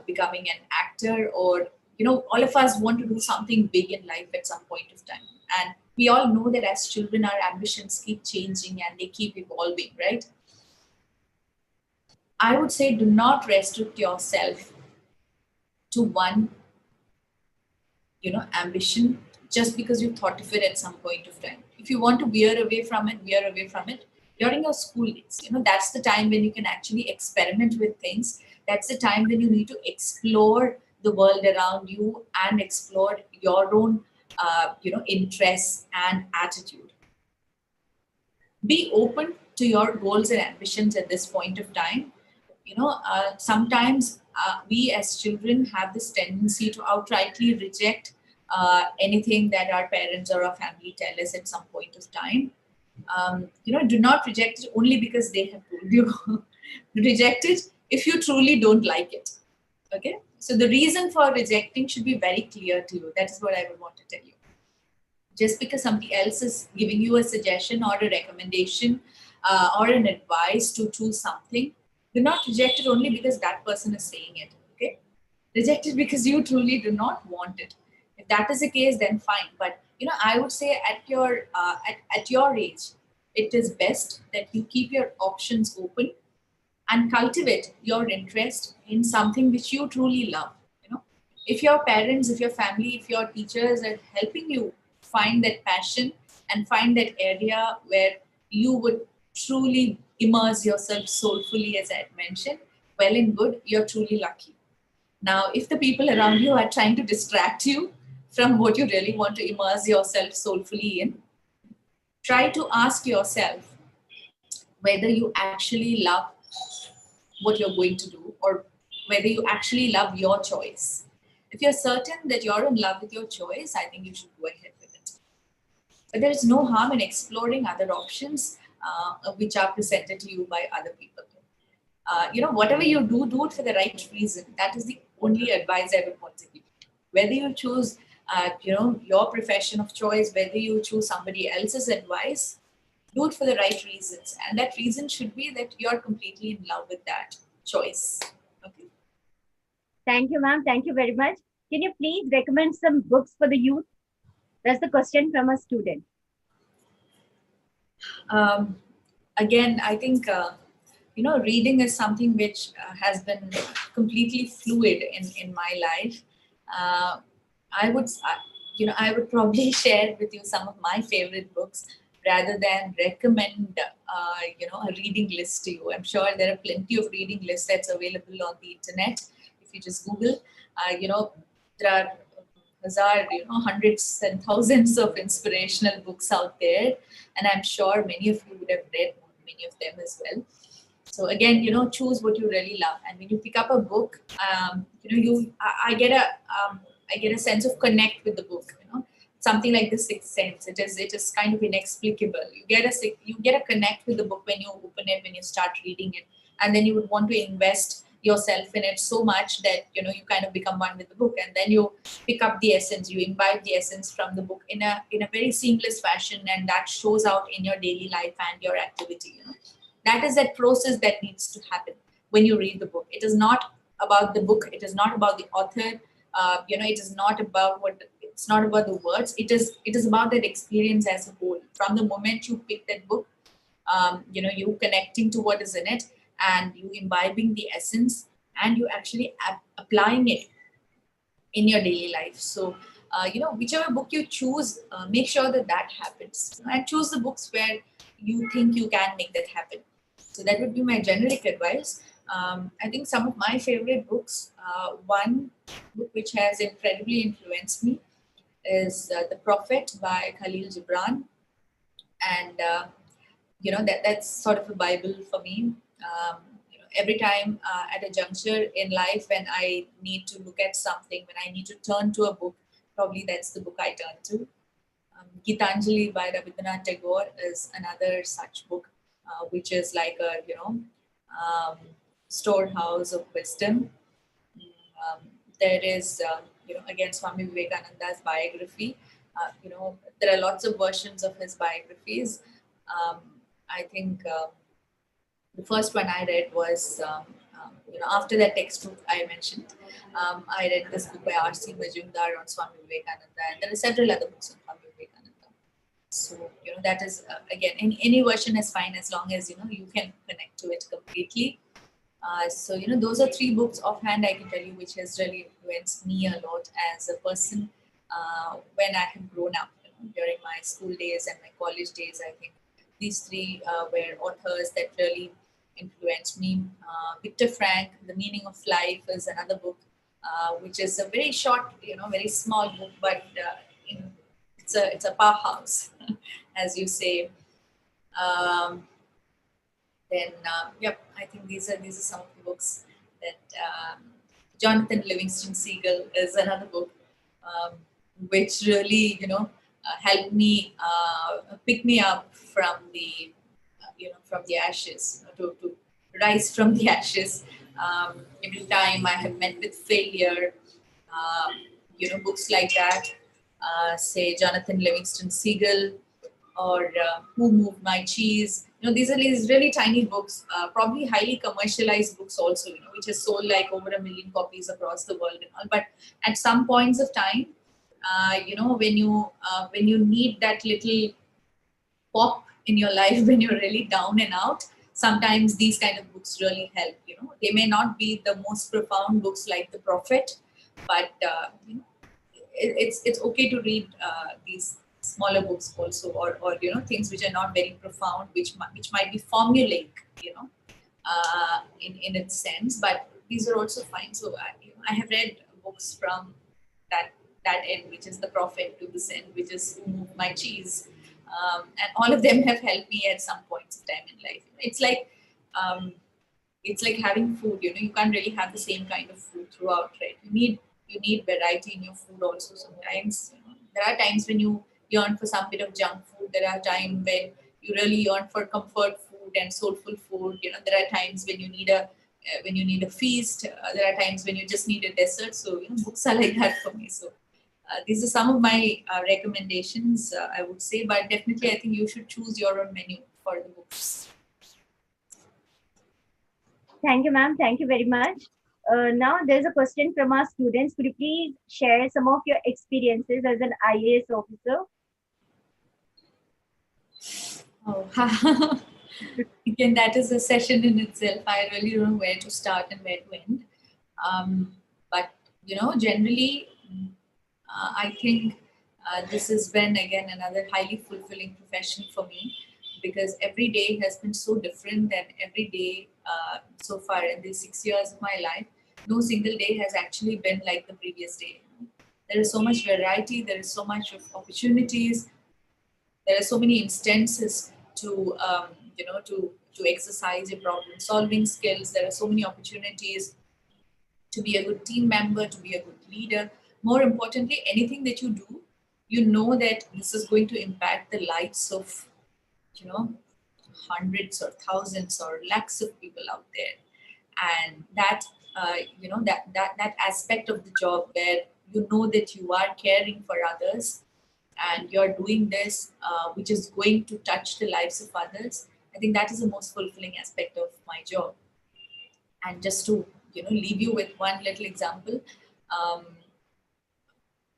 becoming an actor, or all of us want to do something big in life at some point of time. And we all know that as children, our ambitions keep changing and they keep evolving, right? I would say do not restrict yourself to one ambition just because you thought of it at some point of time. If you want to veer away from it during your school days. That's the time when you can actually experiment with things. That's the time when you need to explore the world around you and explore your own, interests and attitude. Be open to your goals and ambitions at this point of time. Sometimes we as children have this tendency to outrightly reject anything that our parents or our family tell us at some point of time. Do not reject it only because they have told you. Reject it if you truly don't like it. Okay? So the reason for rejecting should be very clear to you. That is what I would want to tell you. Just because somebody else is giving you a suggestion or a recommendation or an advice to choose something, do not reject it only because that person is saying it. Okay? Reject it because you truly do not want it. If that is the case, then fine. But I would say at your age, it is best that you keep your options open and cultivate your interest in something which you truly love. If your parents, if your family, if your teachers are helping you find that passion and find that area where you would truly immerse yourself soulfully, as I had mentioned, well and good, you're truly lucky. Now, if the people around you are trying to distract you from what you really want to immerse yourself soulfully in, try to ask yourself whether you actually love what you're going to do or whether you actually love your choice. If you're certain that you're in love with your choice, I think you should go ahead with it. But there is no harm in exploring other options which are presented to you by other people. Whatever you do, do it for the right reason. That is the only advice I would want to give. Whether you choose, your profession of choice, whether you choose somebody else's advice, do it for the right reasons. And that reason should be that you're completely in love with that choice. Okay. Thank you, ma'am. Thank you very much. Can you please recommend some books for the youth? That's the question from a student. Again, I think, reading is something which has been completely fluid in my life. I would probably share with you some of my favorite books rather than recommend, a reading list to you. I'm sure there are plenty of reading lists that's available on the internet. If you just Google, there are hundreds and thousands of inspirational books out there. And I'm sure many of you would have read many of them as well. So again, choose what you really love. And when you pick up a book, I get a sense of connect with the book. Something like The Sixth Sense. It is kind of inexplicable. You get a connect with the book when you open it, when you start reading it, and then you would want to invest yourself in it so much that you kind of become one with the book, and then you pick up the essence, you imbibe the essence from the book in a very seamless fashion, and that shows out in your daily life and your activity. That is that process that needs to happen when you read the book. It is not about the book. It is not about the author. It is not about it's not about the words. It is about that experience as a whole. From the moment you pick that book, you connecting to what is in it, and you imbibing the essence, and you actually applying it in your daily life. So, whichever book you choose, make sure that happens, and choose the books where you think you can make that happen. So that would be my generic advice. I think some of my favorite books, one book which has incredibly influenced me is The Prophet by Khalil Gibran. And, that's sort of a Bible for me. Every time at a juncture in life when I need to look at something, when I need to turn to a book, probably that's the book I turn to. Gitanjali by Rabindranath Tagore is another such book, which is like a, storehouse of wisdom. There is, again, Swami Vivekananda's biography. There are lots of versions of his biographies. I think the first one I read was, after that textbook I mentioned, I read this book by R.C. Majumdar on Swami Vivekananda, and there are several other books on Swami Vivekananda. So, that is, again, any version is fine as long as, you can connect to it completely. So, those are three books offhand I can tell you which has really influenced me a lot as a person, when I have grown up, during my school days and my college days. I think these three were authors that really influenced me. Viktor Frankl, The Meaning of Life, is another book, which is a very short, very small book, but it's a powerhouse, as you say. Then, I think these are some of the books that Jonathan Livingston Seagull is another book, which really, helped me pick me up from the, from the ashes, to rise from the ashes. Every time I have met with failure, books like that, say Jonathan Livingston Seagull, or Who Moved My Cheese. These are these really tiny books, probably highly commercialized books also, which has sold like over 1 million copies across the world and all. But at some points of time, when you need that little pop in your life, when you're really down and out, sometimes these kind of books really help. They may not be the most profound books like The Prophet, but it's okay to read these smaller books also, or things which are not very profound, which might be formulaic, in its sense, but these are also fine. So I have read books from that end, which is The Prophet, to this end, which is Who Moved My Cheese, and all of them have helped me at some points of time in life. It's like having food. You can't really have the same kind of food throughout, right? You need variety in your food also. Sometimes there are times when you yearn for some bit of junk food. There are times when you really yearn for comfort food and soulful food. There are times when you need a feast. There are times when you just need a dessert. So books are like that for me. So these are some of my recommendations, I would say. But definitely, I think you should choose your own menu for the books. Thank you, ma'am. Thank you very much. Now there's a question from our students. Could you please share some of your experiences as an IAS officer? Oh, again, that is a session in itself. I really don't know where to start and where to end. But generally, I think this has been again another highly fulfilling profession for me, because every day has been so different, and every day so far in these 6 years of my life, no single day has actually been like the previous day. There is so much variety, there is so much of opportunities, there are so many instances to to exercise your problem solving skills. There are so many opportunities to be a good team member, to be a good leader. More importantly, anything that you do, that this is going to impact the lives of hundreds or thousands or lakhs of people out there. And that that aspect of the job where that you are caring for others and you're doing this which is going to touch the lives of others, I think that is the most fulfilling aspect of my job. And just to leave you with one little example,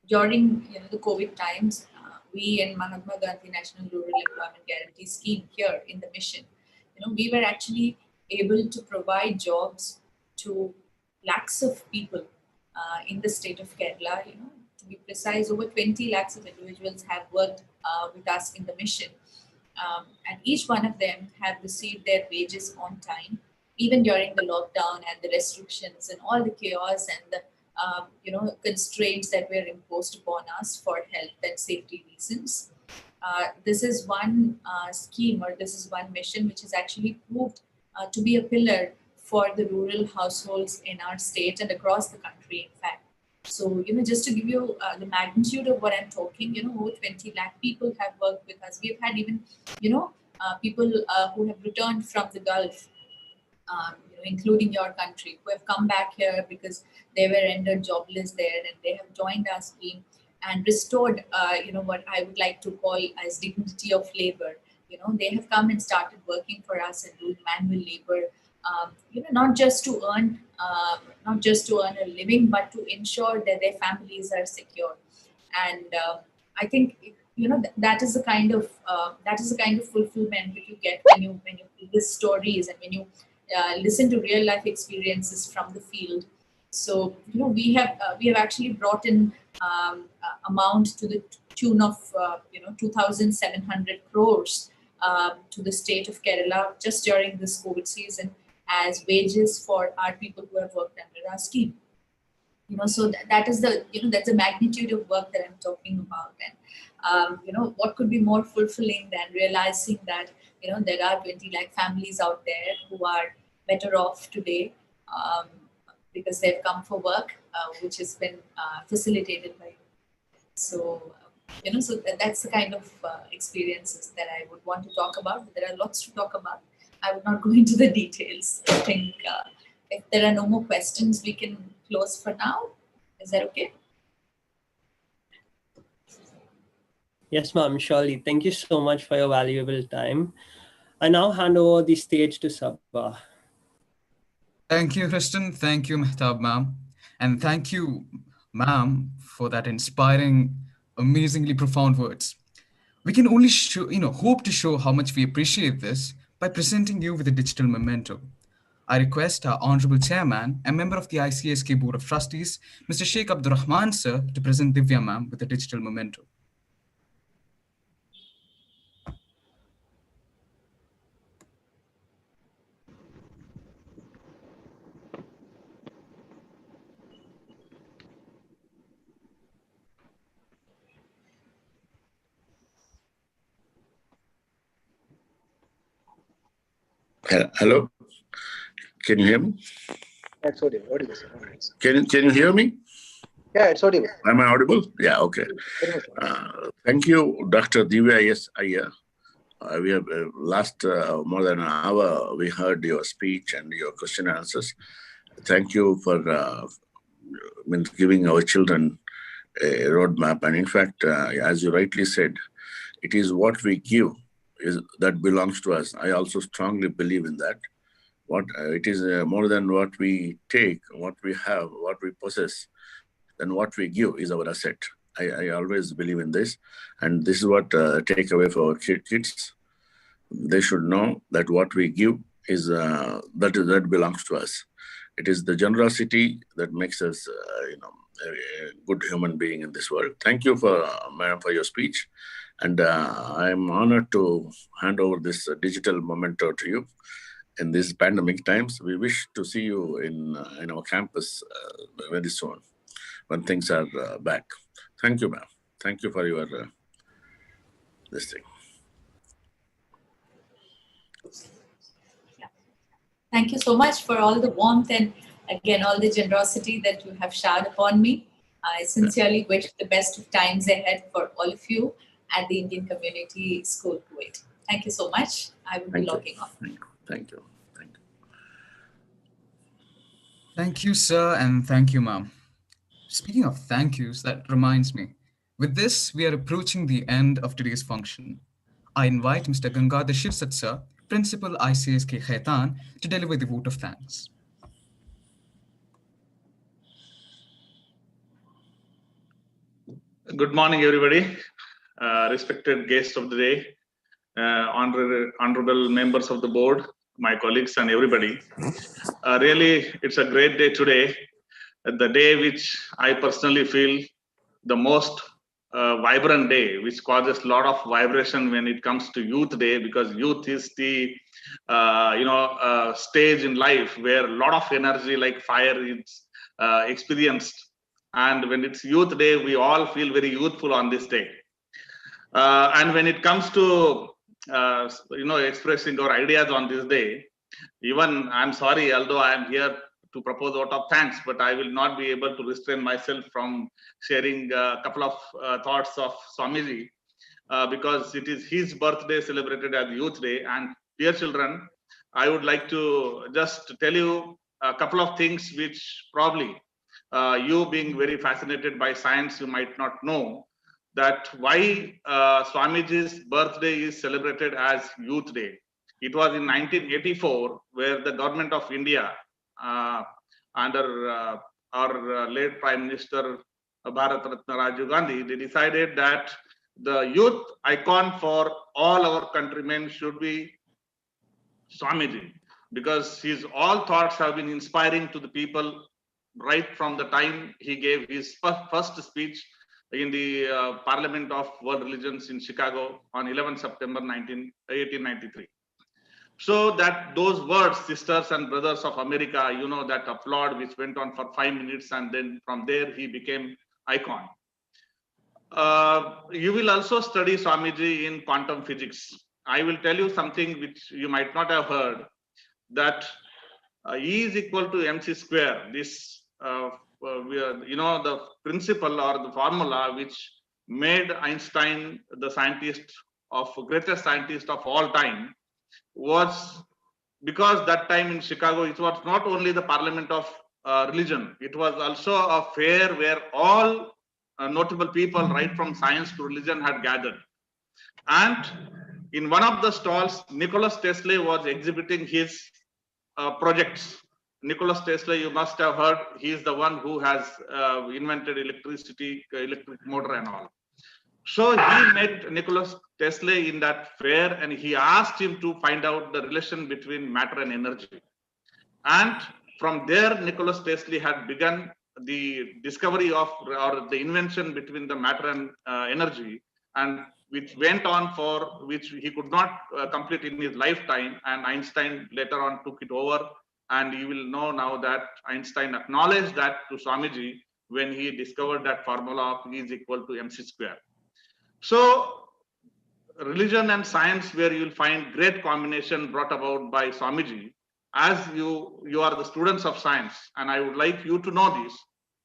during the COVID times, we in Mahatma Gandhi National Rural Employment Guarantee Scheme here in the mission, we were actually able to provide jobs to lakhs of people in the state of Kerala. To be precise, over 20 lakhs of individuals have worked with us in the mission. And each one of them have received their wages on time, even during the lockdown and the restrictions and all the chaos and the constraints that were imposed upon us for health and safety reasons. This is one scheme, or this is one mission which has actually proved to be a pillar for the rural households in our state and across the country, in fact. So, just to give you the magnitude of what I'm talking, over 20 lakh people have worked with us. We've had even, people who have returned from the Gulf, including your country, who have come back here because they were rendered jobless there, and they have joined our scheme and restored, what I would like to call as dignity of labor. They have come and started working for us and doing manual labor, not just to earn a living, but to ensure that their families are secure. And I think that is the kind of fulfillment that you get when you hear stories and when you listen to real life experiences from the field. So we have actually brought in amount to the tune of 2,700 crores to the state of Kerala just during this COVID season as wages for our people who have worked under our scheme. So that is the that's the magnitude of work that I'm talking about. And what could be more fulfilling than realizing that there are 20 lakh families out there who are better off today because they've come for work, which has been facilitated by you. So so that's the kind of experiences that I would want to talk about. But there are lots to talk about. I would not go into the details. I think if there are no more questions, we can close for now. Is that okay? Yes, ma'am, surely. Thank you so much for your valuable time. I now hand over the stage to Sabba. Thank you, Kristen. Thank you, Mehtab ma'am. And thank you, ma'am, for that inspiring, amazingly profound words. We can only hope to show how much we appreciate this by presenting you with a digital memento. I request our Honorable Chairman and member of the ICSK Board of Trustees, Mr. Sheikh Abdurrahman sir, to present Divya ma'am with a digital memento. Hello, can you hear me? It's audible. Can you hear me? Yeah, it's audible. Am I audible? Yeah, okay. Thank you, Dr. Divya S. Iyer. We have last more than an hour, we heard your speech and your question and answers. Thank you for giving our children a roadmap. And in fact, as you rightly said, it is what we give that belongs to us. I also strongly believe in that. It is more than what we take, what we have, what we possess, than what we give is our asset. I always believe in this. And this is what take away for our kids. They should know that what we give is that belongs to us. It is the generosity that makes us a good human being in this world. Thank you, madam, for your speech. And I'm honored to hand over this digital memento to you. In these pandemic times, we wish to see you in our campus very soon when things are back. Thank you, ma'am. Thank you for your this thing. Thank you so much for all the warmth and again all the generosity that you have showered upon me. I sincerely wish the best of times ahead for all of you at the Indian Community School, Kuwait. Thank you so much. I will be logging off. Thank you. Thank you, sir, and thank you, ma'am. Speaking of thank yous, that reminds me. With this, we are approaching the end of today's function. I invite Mr. Gangadhar Shirsat, sir, Principal ICSK Khaitan, to deliver the vote of thanks. Good morning, everybody. Respected guests of the day, honorable members of the board, my colleagues and everybody. Really, it's a great day today, the day which I personally feel the most vibrant day, which causes a lot of vibration when it comes to Youth Day, because youth is the stage in life where a lot of energy like fire is experienced. And when it's Youth Day, we all feel very youthful on this day. And when it comes to expressing our ideas on this day, even I'm sorry, although I'm here to propose a vote of thanks, but I will not be able to restrain myself from sharing a couple of thoughts of Swamiji, because it is his birthday celebrated as Youth Day. And dear children, I would like to just tell you a couple of things which probably you being very fascinated by science, you might not know that why Swamiji's birthday is celebrated as Youth Day. It was in 1984 where the government of India under our late Prime Minister Bharat Ratna Rajiv Gandhi, they decided that the youth icon for all our countrymen should be Swamiji, because his all thoughts have been inspiring to the people right from the time he gave his first speech in the Parliament of World Religions in Chicago on 11 September 1893. So that those words, sisters and brothers of America, you know, that applaud which went on for 5 minutes, and then from there he became icon. You will also study Swamiji in quantum physics. I will tell you something which you might not have heard, that E is equal to mc square. This, you know, the principle or the formula which made Einstein the greatest scientist of all time, was because that time in Chicago, it was not only the Parliament of religion, it was also a fair where all notable people, right from science to religion, had gathered. And in one of the stalls, Nicholas Tesla was exhibiting his projects. Nicholas Tesla, you must have heard, he is the one who has invented electric motor and all. So he met Nicholas Tesla in that fair, and he asked him to find out the relation between matter and energy. And from there, Nicholas Tesla had begun the discovery of, or the invention between the matter and energy, and which went on for which he could not complete in his lifetime, and Einstein later on took it over. And you will know now that Einstein acknowledged that to Swamiji when he discovered that formula of E is equal to mc square. So religion and science, where you will find great combination brought about by Swamiji. As you are the students of science, and I would like you to know this,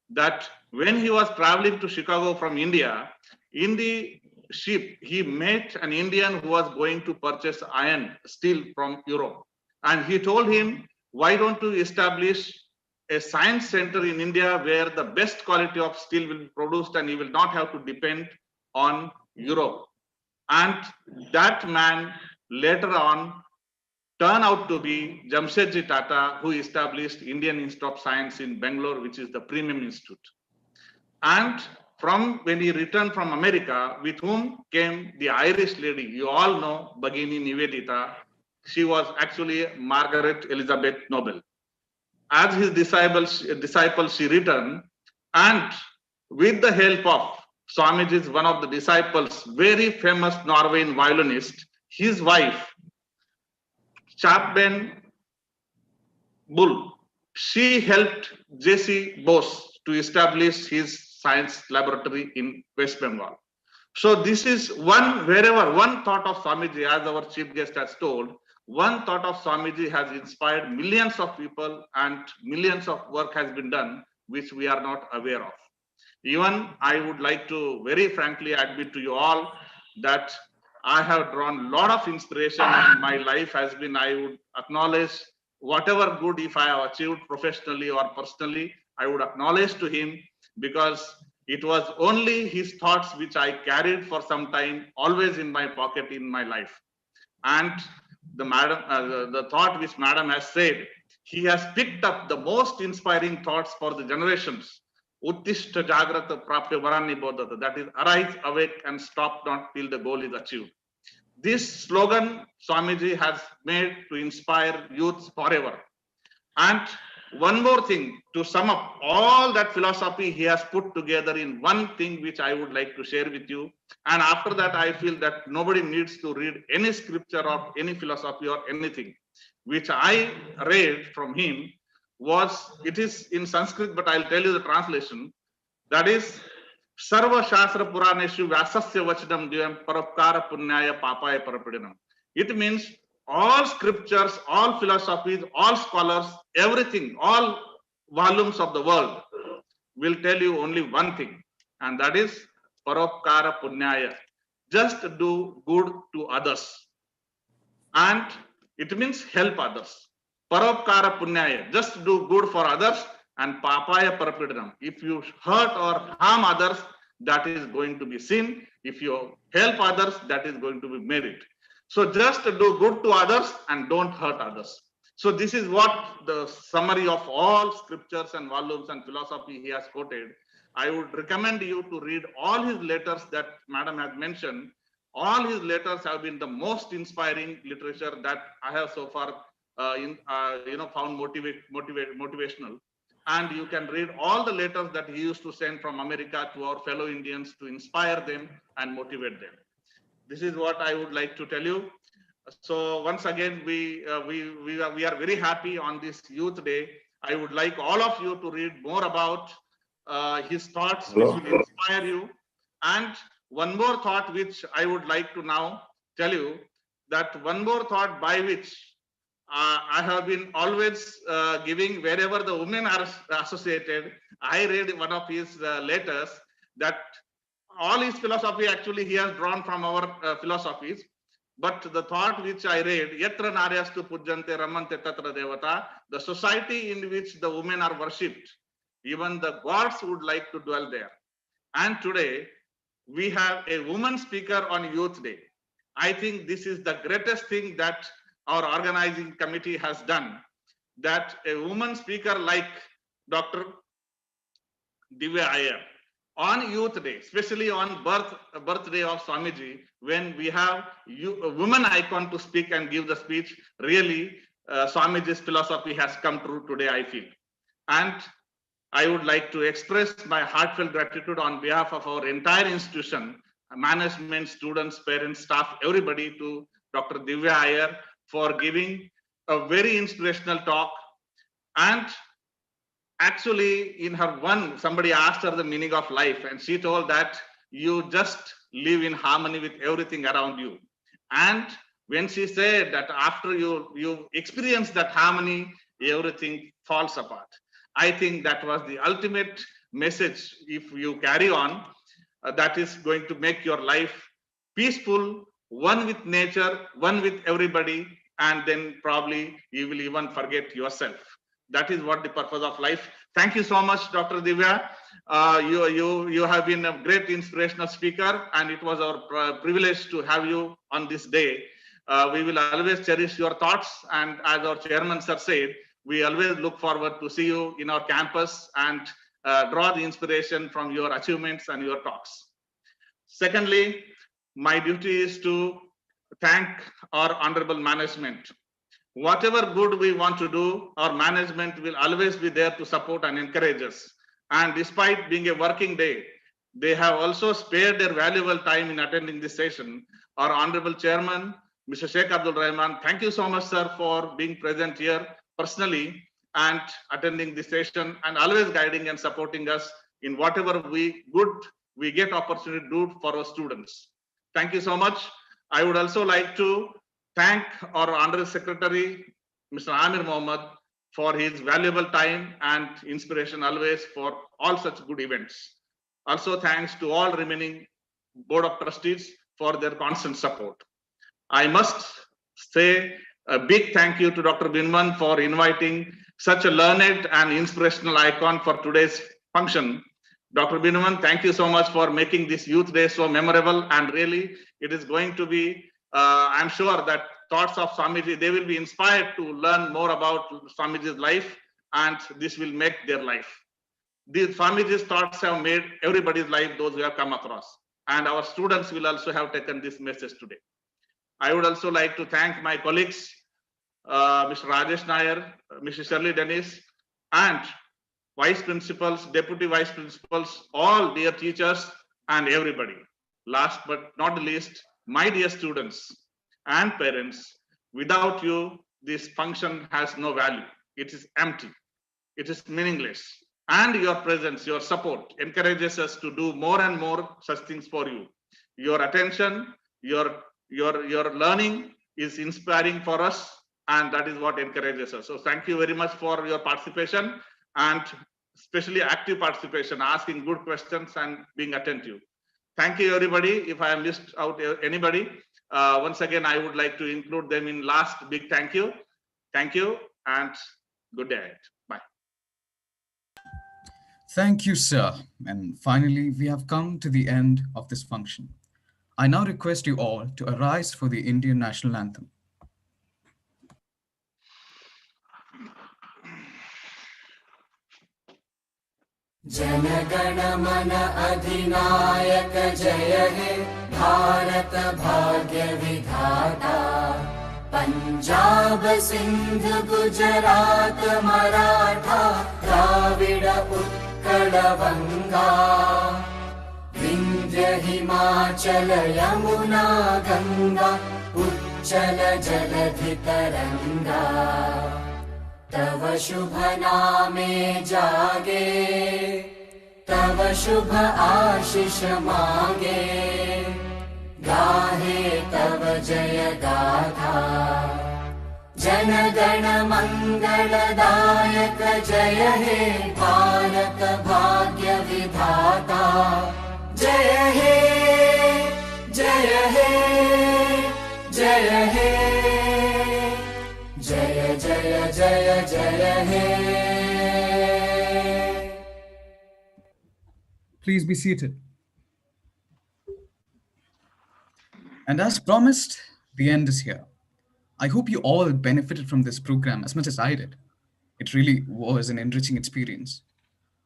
that when he was traveling to Chicago from India, in the ship, he met an Indian who was going to purchase steel from Europe. And he told him, why don't you establish a science center in India where the best quality of steel will be produced and you will not have to depend on Europe. And that man later on turned out to be Jamshedji Tata, who established Indian Institute of Science in Bangalore, which is the premium institute. And from when he returned from America, with whom came the Irish lady, you all know Bhagini Nivedita. She was actually Margaret Elizabeth Noble. As his disciple, she returned, and with the help of Swamiji is one of the disciples, very famous Norwegian violinist, his wife, Chapben Bull, she helped J.C. Bose to establish his science laboratory in West Bengal. So this is one thought of Swamiji, as our chief guest has told, one thought of Swamiji has inspired millions of people, and millions of work has been done, which we are not aware of. Even I would like to very frankly admit to you all that I have drawn a lot of inspiration, and my life has been, I would acknowledge whatever good if I have achieved professionally or personally, I would acknowledge to him, because it was only his thoughts which I carried for some time, always in my pocket in my life. And the thought which Madam has said, he has picked up the most inspiring thoughts for the generations. Uttishta Jagrata Prapya Varani Bodhata, that is, arise, awake, and stop not till the goal is achieved. This slogan Swamiji has made to inspire youth forever. And one more thing, to sum up all that philosophy he has put together in one thing which I would like to share with you. And after that, I feel that nobody needs to read any scripture or any philosophy or anything. Which I read from him was, it is in Sanskrit, but I'll tell you the translation. That is, Sarva Shastra Puraneshu Vyasasya Vachanam Diyam Parapkara Punyaya Papaya Parapidinam. It means all scriptures, all philosophies, all scholars, everything, all volumes of the world will tell you only one thing, and that is Parapkara Punyaya. Just do good to others. And it means help others. Paropkara punyaya, just do good for others, and papaya parapidram. If you hurt or harm others, that is going to be sin. If you help others, that is going to be merit. So just do good to others and don't hurt others. So this is what the summary of all scriptures and volumes and philosophy he has quoted. I would recommend you to read all his letters that Madam has mentioned. All his letters have been the most inspiring literature that I have so far found motivational. and you can read all the letters that he used to send from America to our fellow Indians to inspire them and motivate them. This is what I would like to tell you. So once again, we are very happy on this Youth Day. I would like all of you to read more about his thoughts, which will inspire you. And one more thought which I would like to now tell you, that one more thought by which I have been always giving wherever the women are associated. I read one of his letters that all his philosophy actually he has drawn from our philosophies. But the thought which I read, Yatra Naryastu Pujjante Ramante Tatra Devata, the society in which the women are worshipped, even the gods would like to dwell there. And today, we have a woman speaker on Youth Day. I think this is the greatest thing that our organizing committee has done, that a woman speaker like Dr. Divya Iyer on Youth Day, especially on birthday of Swamiji, when we have a woman icon to speak and give the speech, really Swamiji's philosophy has come true today, I feel. And I would like to express my heartfelt gratitude on behalf of our entire institution, management, students, parents, staff, everybody, to Dr. Divya Iyer for giving a very inspirational talk. And actually, in her somebody asked her the meaning of life, and she told that you just live in harmony with everything around you. And when she said that after you experience that harmony, everything falls apart. I think that was the ultimate message. If you carry on, that is going to make your life peaceful, one with nature, one with everybody, and then probably you will even forget yourself. That is what the purpose of life. Thank you so much, Dr. Divya. You have been a great inspirational speaker, and it was our privilege to have you on this day. We will always cherish your thoughts, and as our chairman sir said, we always look forward to see you in our campus and draw the inspiration from your achievements and your talks. Secondly, my duty is to thank our honorable management. Whatever good we want to do, our management will always be there to support and encourage us. And despite being a working day, they have also spared their valuable time in attending this session. Our honorable chairman, Mr. Sheikh Abdul Rahman, thank you so much, sir, for being present here personally and attending this session and always guiding and supporting us in whatever we get opportunity to do for our students. Thank you so much. I would also like to thank our Honorary Secretary, Mr. Amir Mohammed, for his valuable time and inspiration always for all such good events. Also thanks to all remaining Board of Trustees for their constant support. I must say a big thank you to Dr. Binman for inviting such a learned and inspirational icon for today's function. Dr. Binman, thank you so much for making this Youth Day so memorable, and really it is going to be, I'm sure that thoughts of Swamiji, they will be inspired to learn more about Swamiji's life, and this will make their life. These Swamiji's thoughts have made everybody's life, those who have come across, and our students will also have taken this message today. I would also like to thank my colleagues, Mr. Rajesh Nair, Mrs. Shirley Dennis, and vice principals, deputy vice principals, all dear teachers and everybody. Last but not least, my dear students and parents, without you, this function has no value. It is empty. It is meaningless. And your presence, your support encourages us to do more and more such things for you. Your attention, your learning is inspiring for us, and that is what encourages us. So thank you very much for your participation, and especially active participation, asking good questions and being attentive. Thank you, everybody. If I have missed out anybody, once again, I would like to include them in last big thank you. Thank you, and good day ahead. Bye. Thank you, sir. And finally, we have come to the end of this function. I now request you all to arise for the Indian National Anthem. जनगण मन अधिनायक जय हे भारत भाग्य विधाता पंजाब सिंध गुजरात मराठा द्राविड उत्कल बंगा विंध्य हिमाचल यमुना गंगा उच्चल जलधि तरंगा तव शुभ नामे जागे तव शुभ आशीष मांगे गाहे तव जय गाथा जन गण मंगलदायक जय हे भारत भाग्य विधाता जय हे जय हे जय हे जय जय जय जय हे. Please be seated. And as promised, the end is here. I hope you all benefited from this program as much as I did. It really was an enriching experience.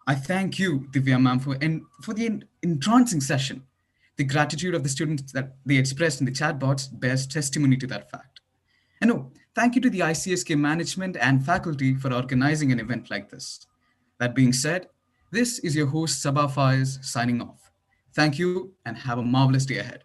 I thank you, Divya ma'am, for the entrancing session. The gratitude of the students that they expressed in the chat box bears testimony to that fact. And thank you to the ICSK management and faculty for organizing an event like this. That being said, this is your host Sabah Faiz signing off. Thank you and have a marvelous day ahead.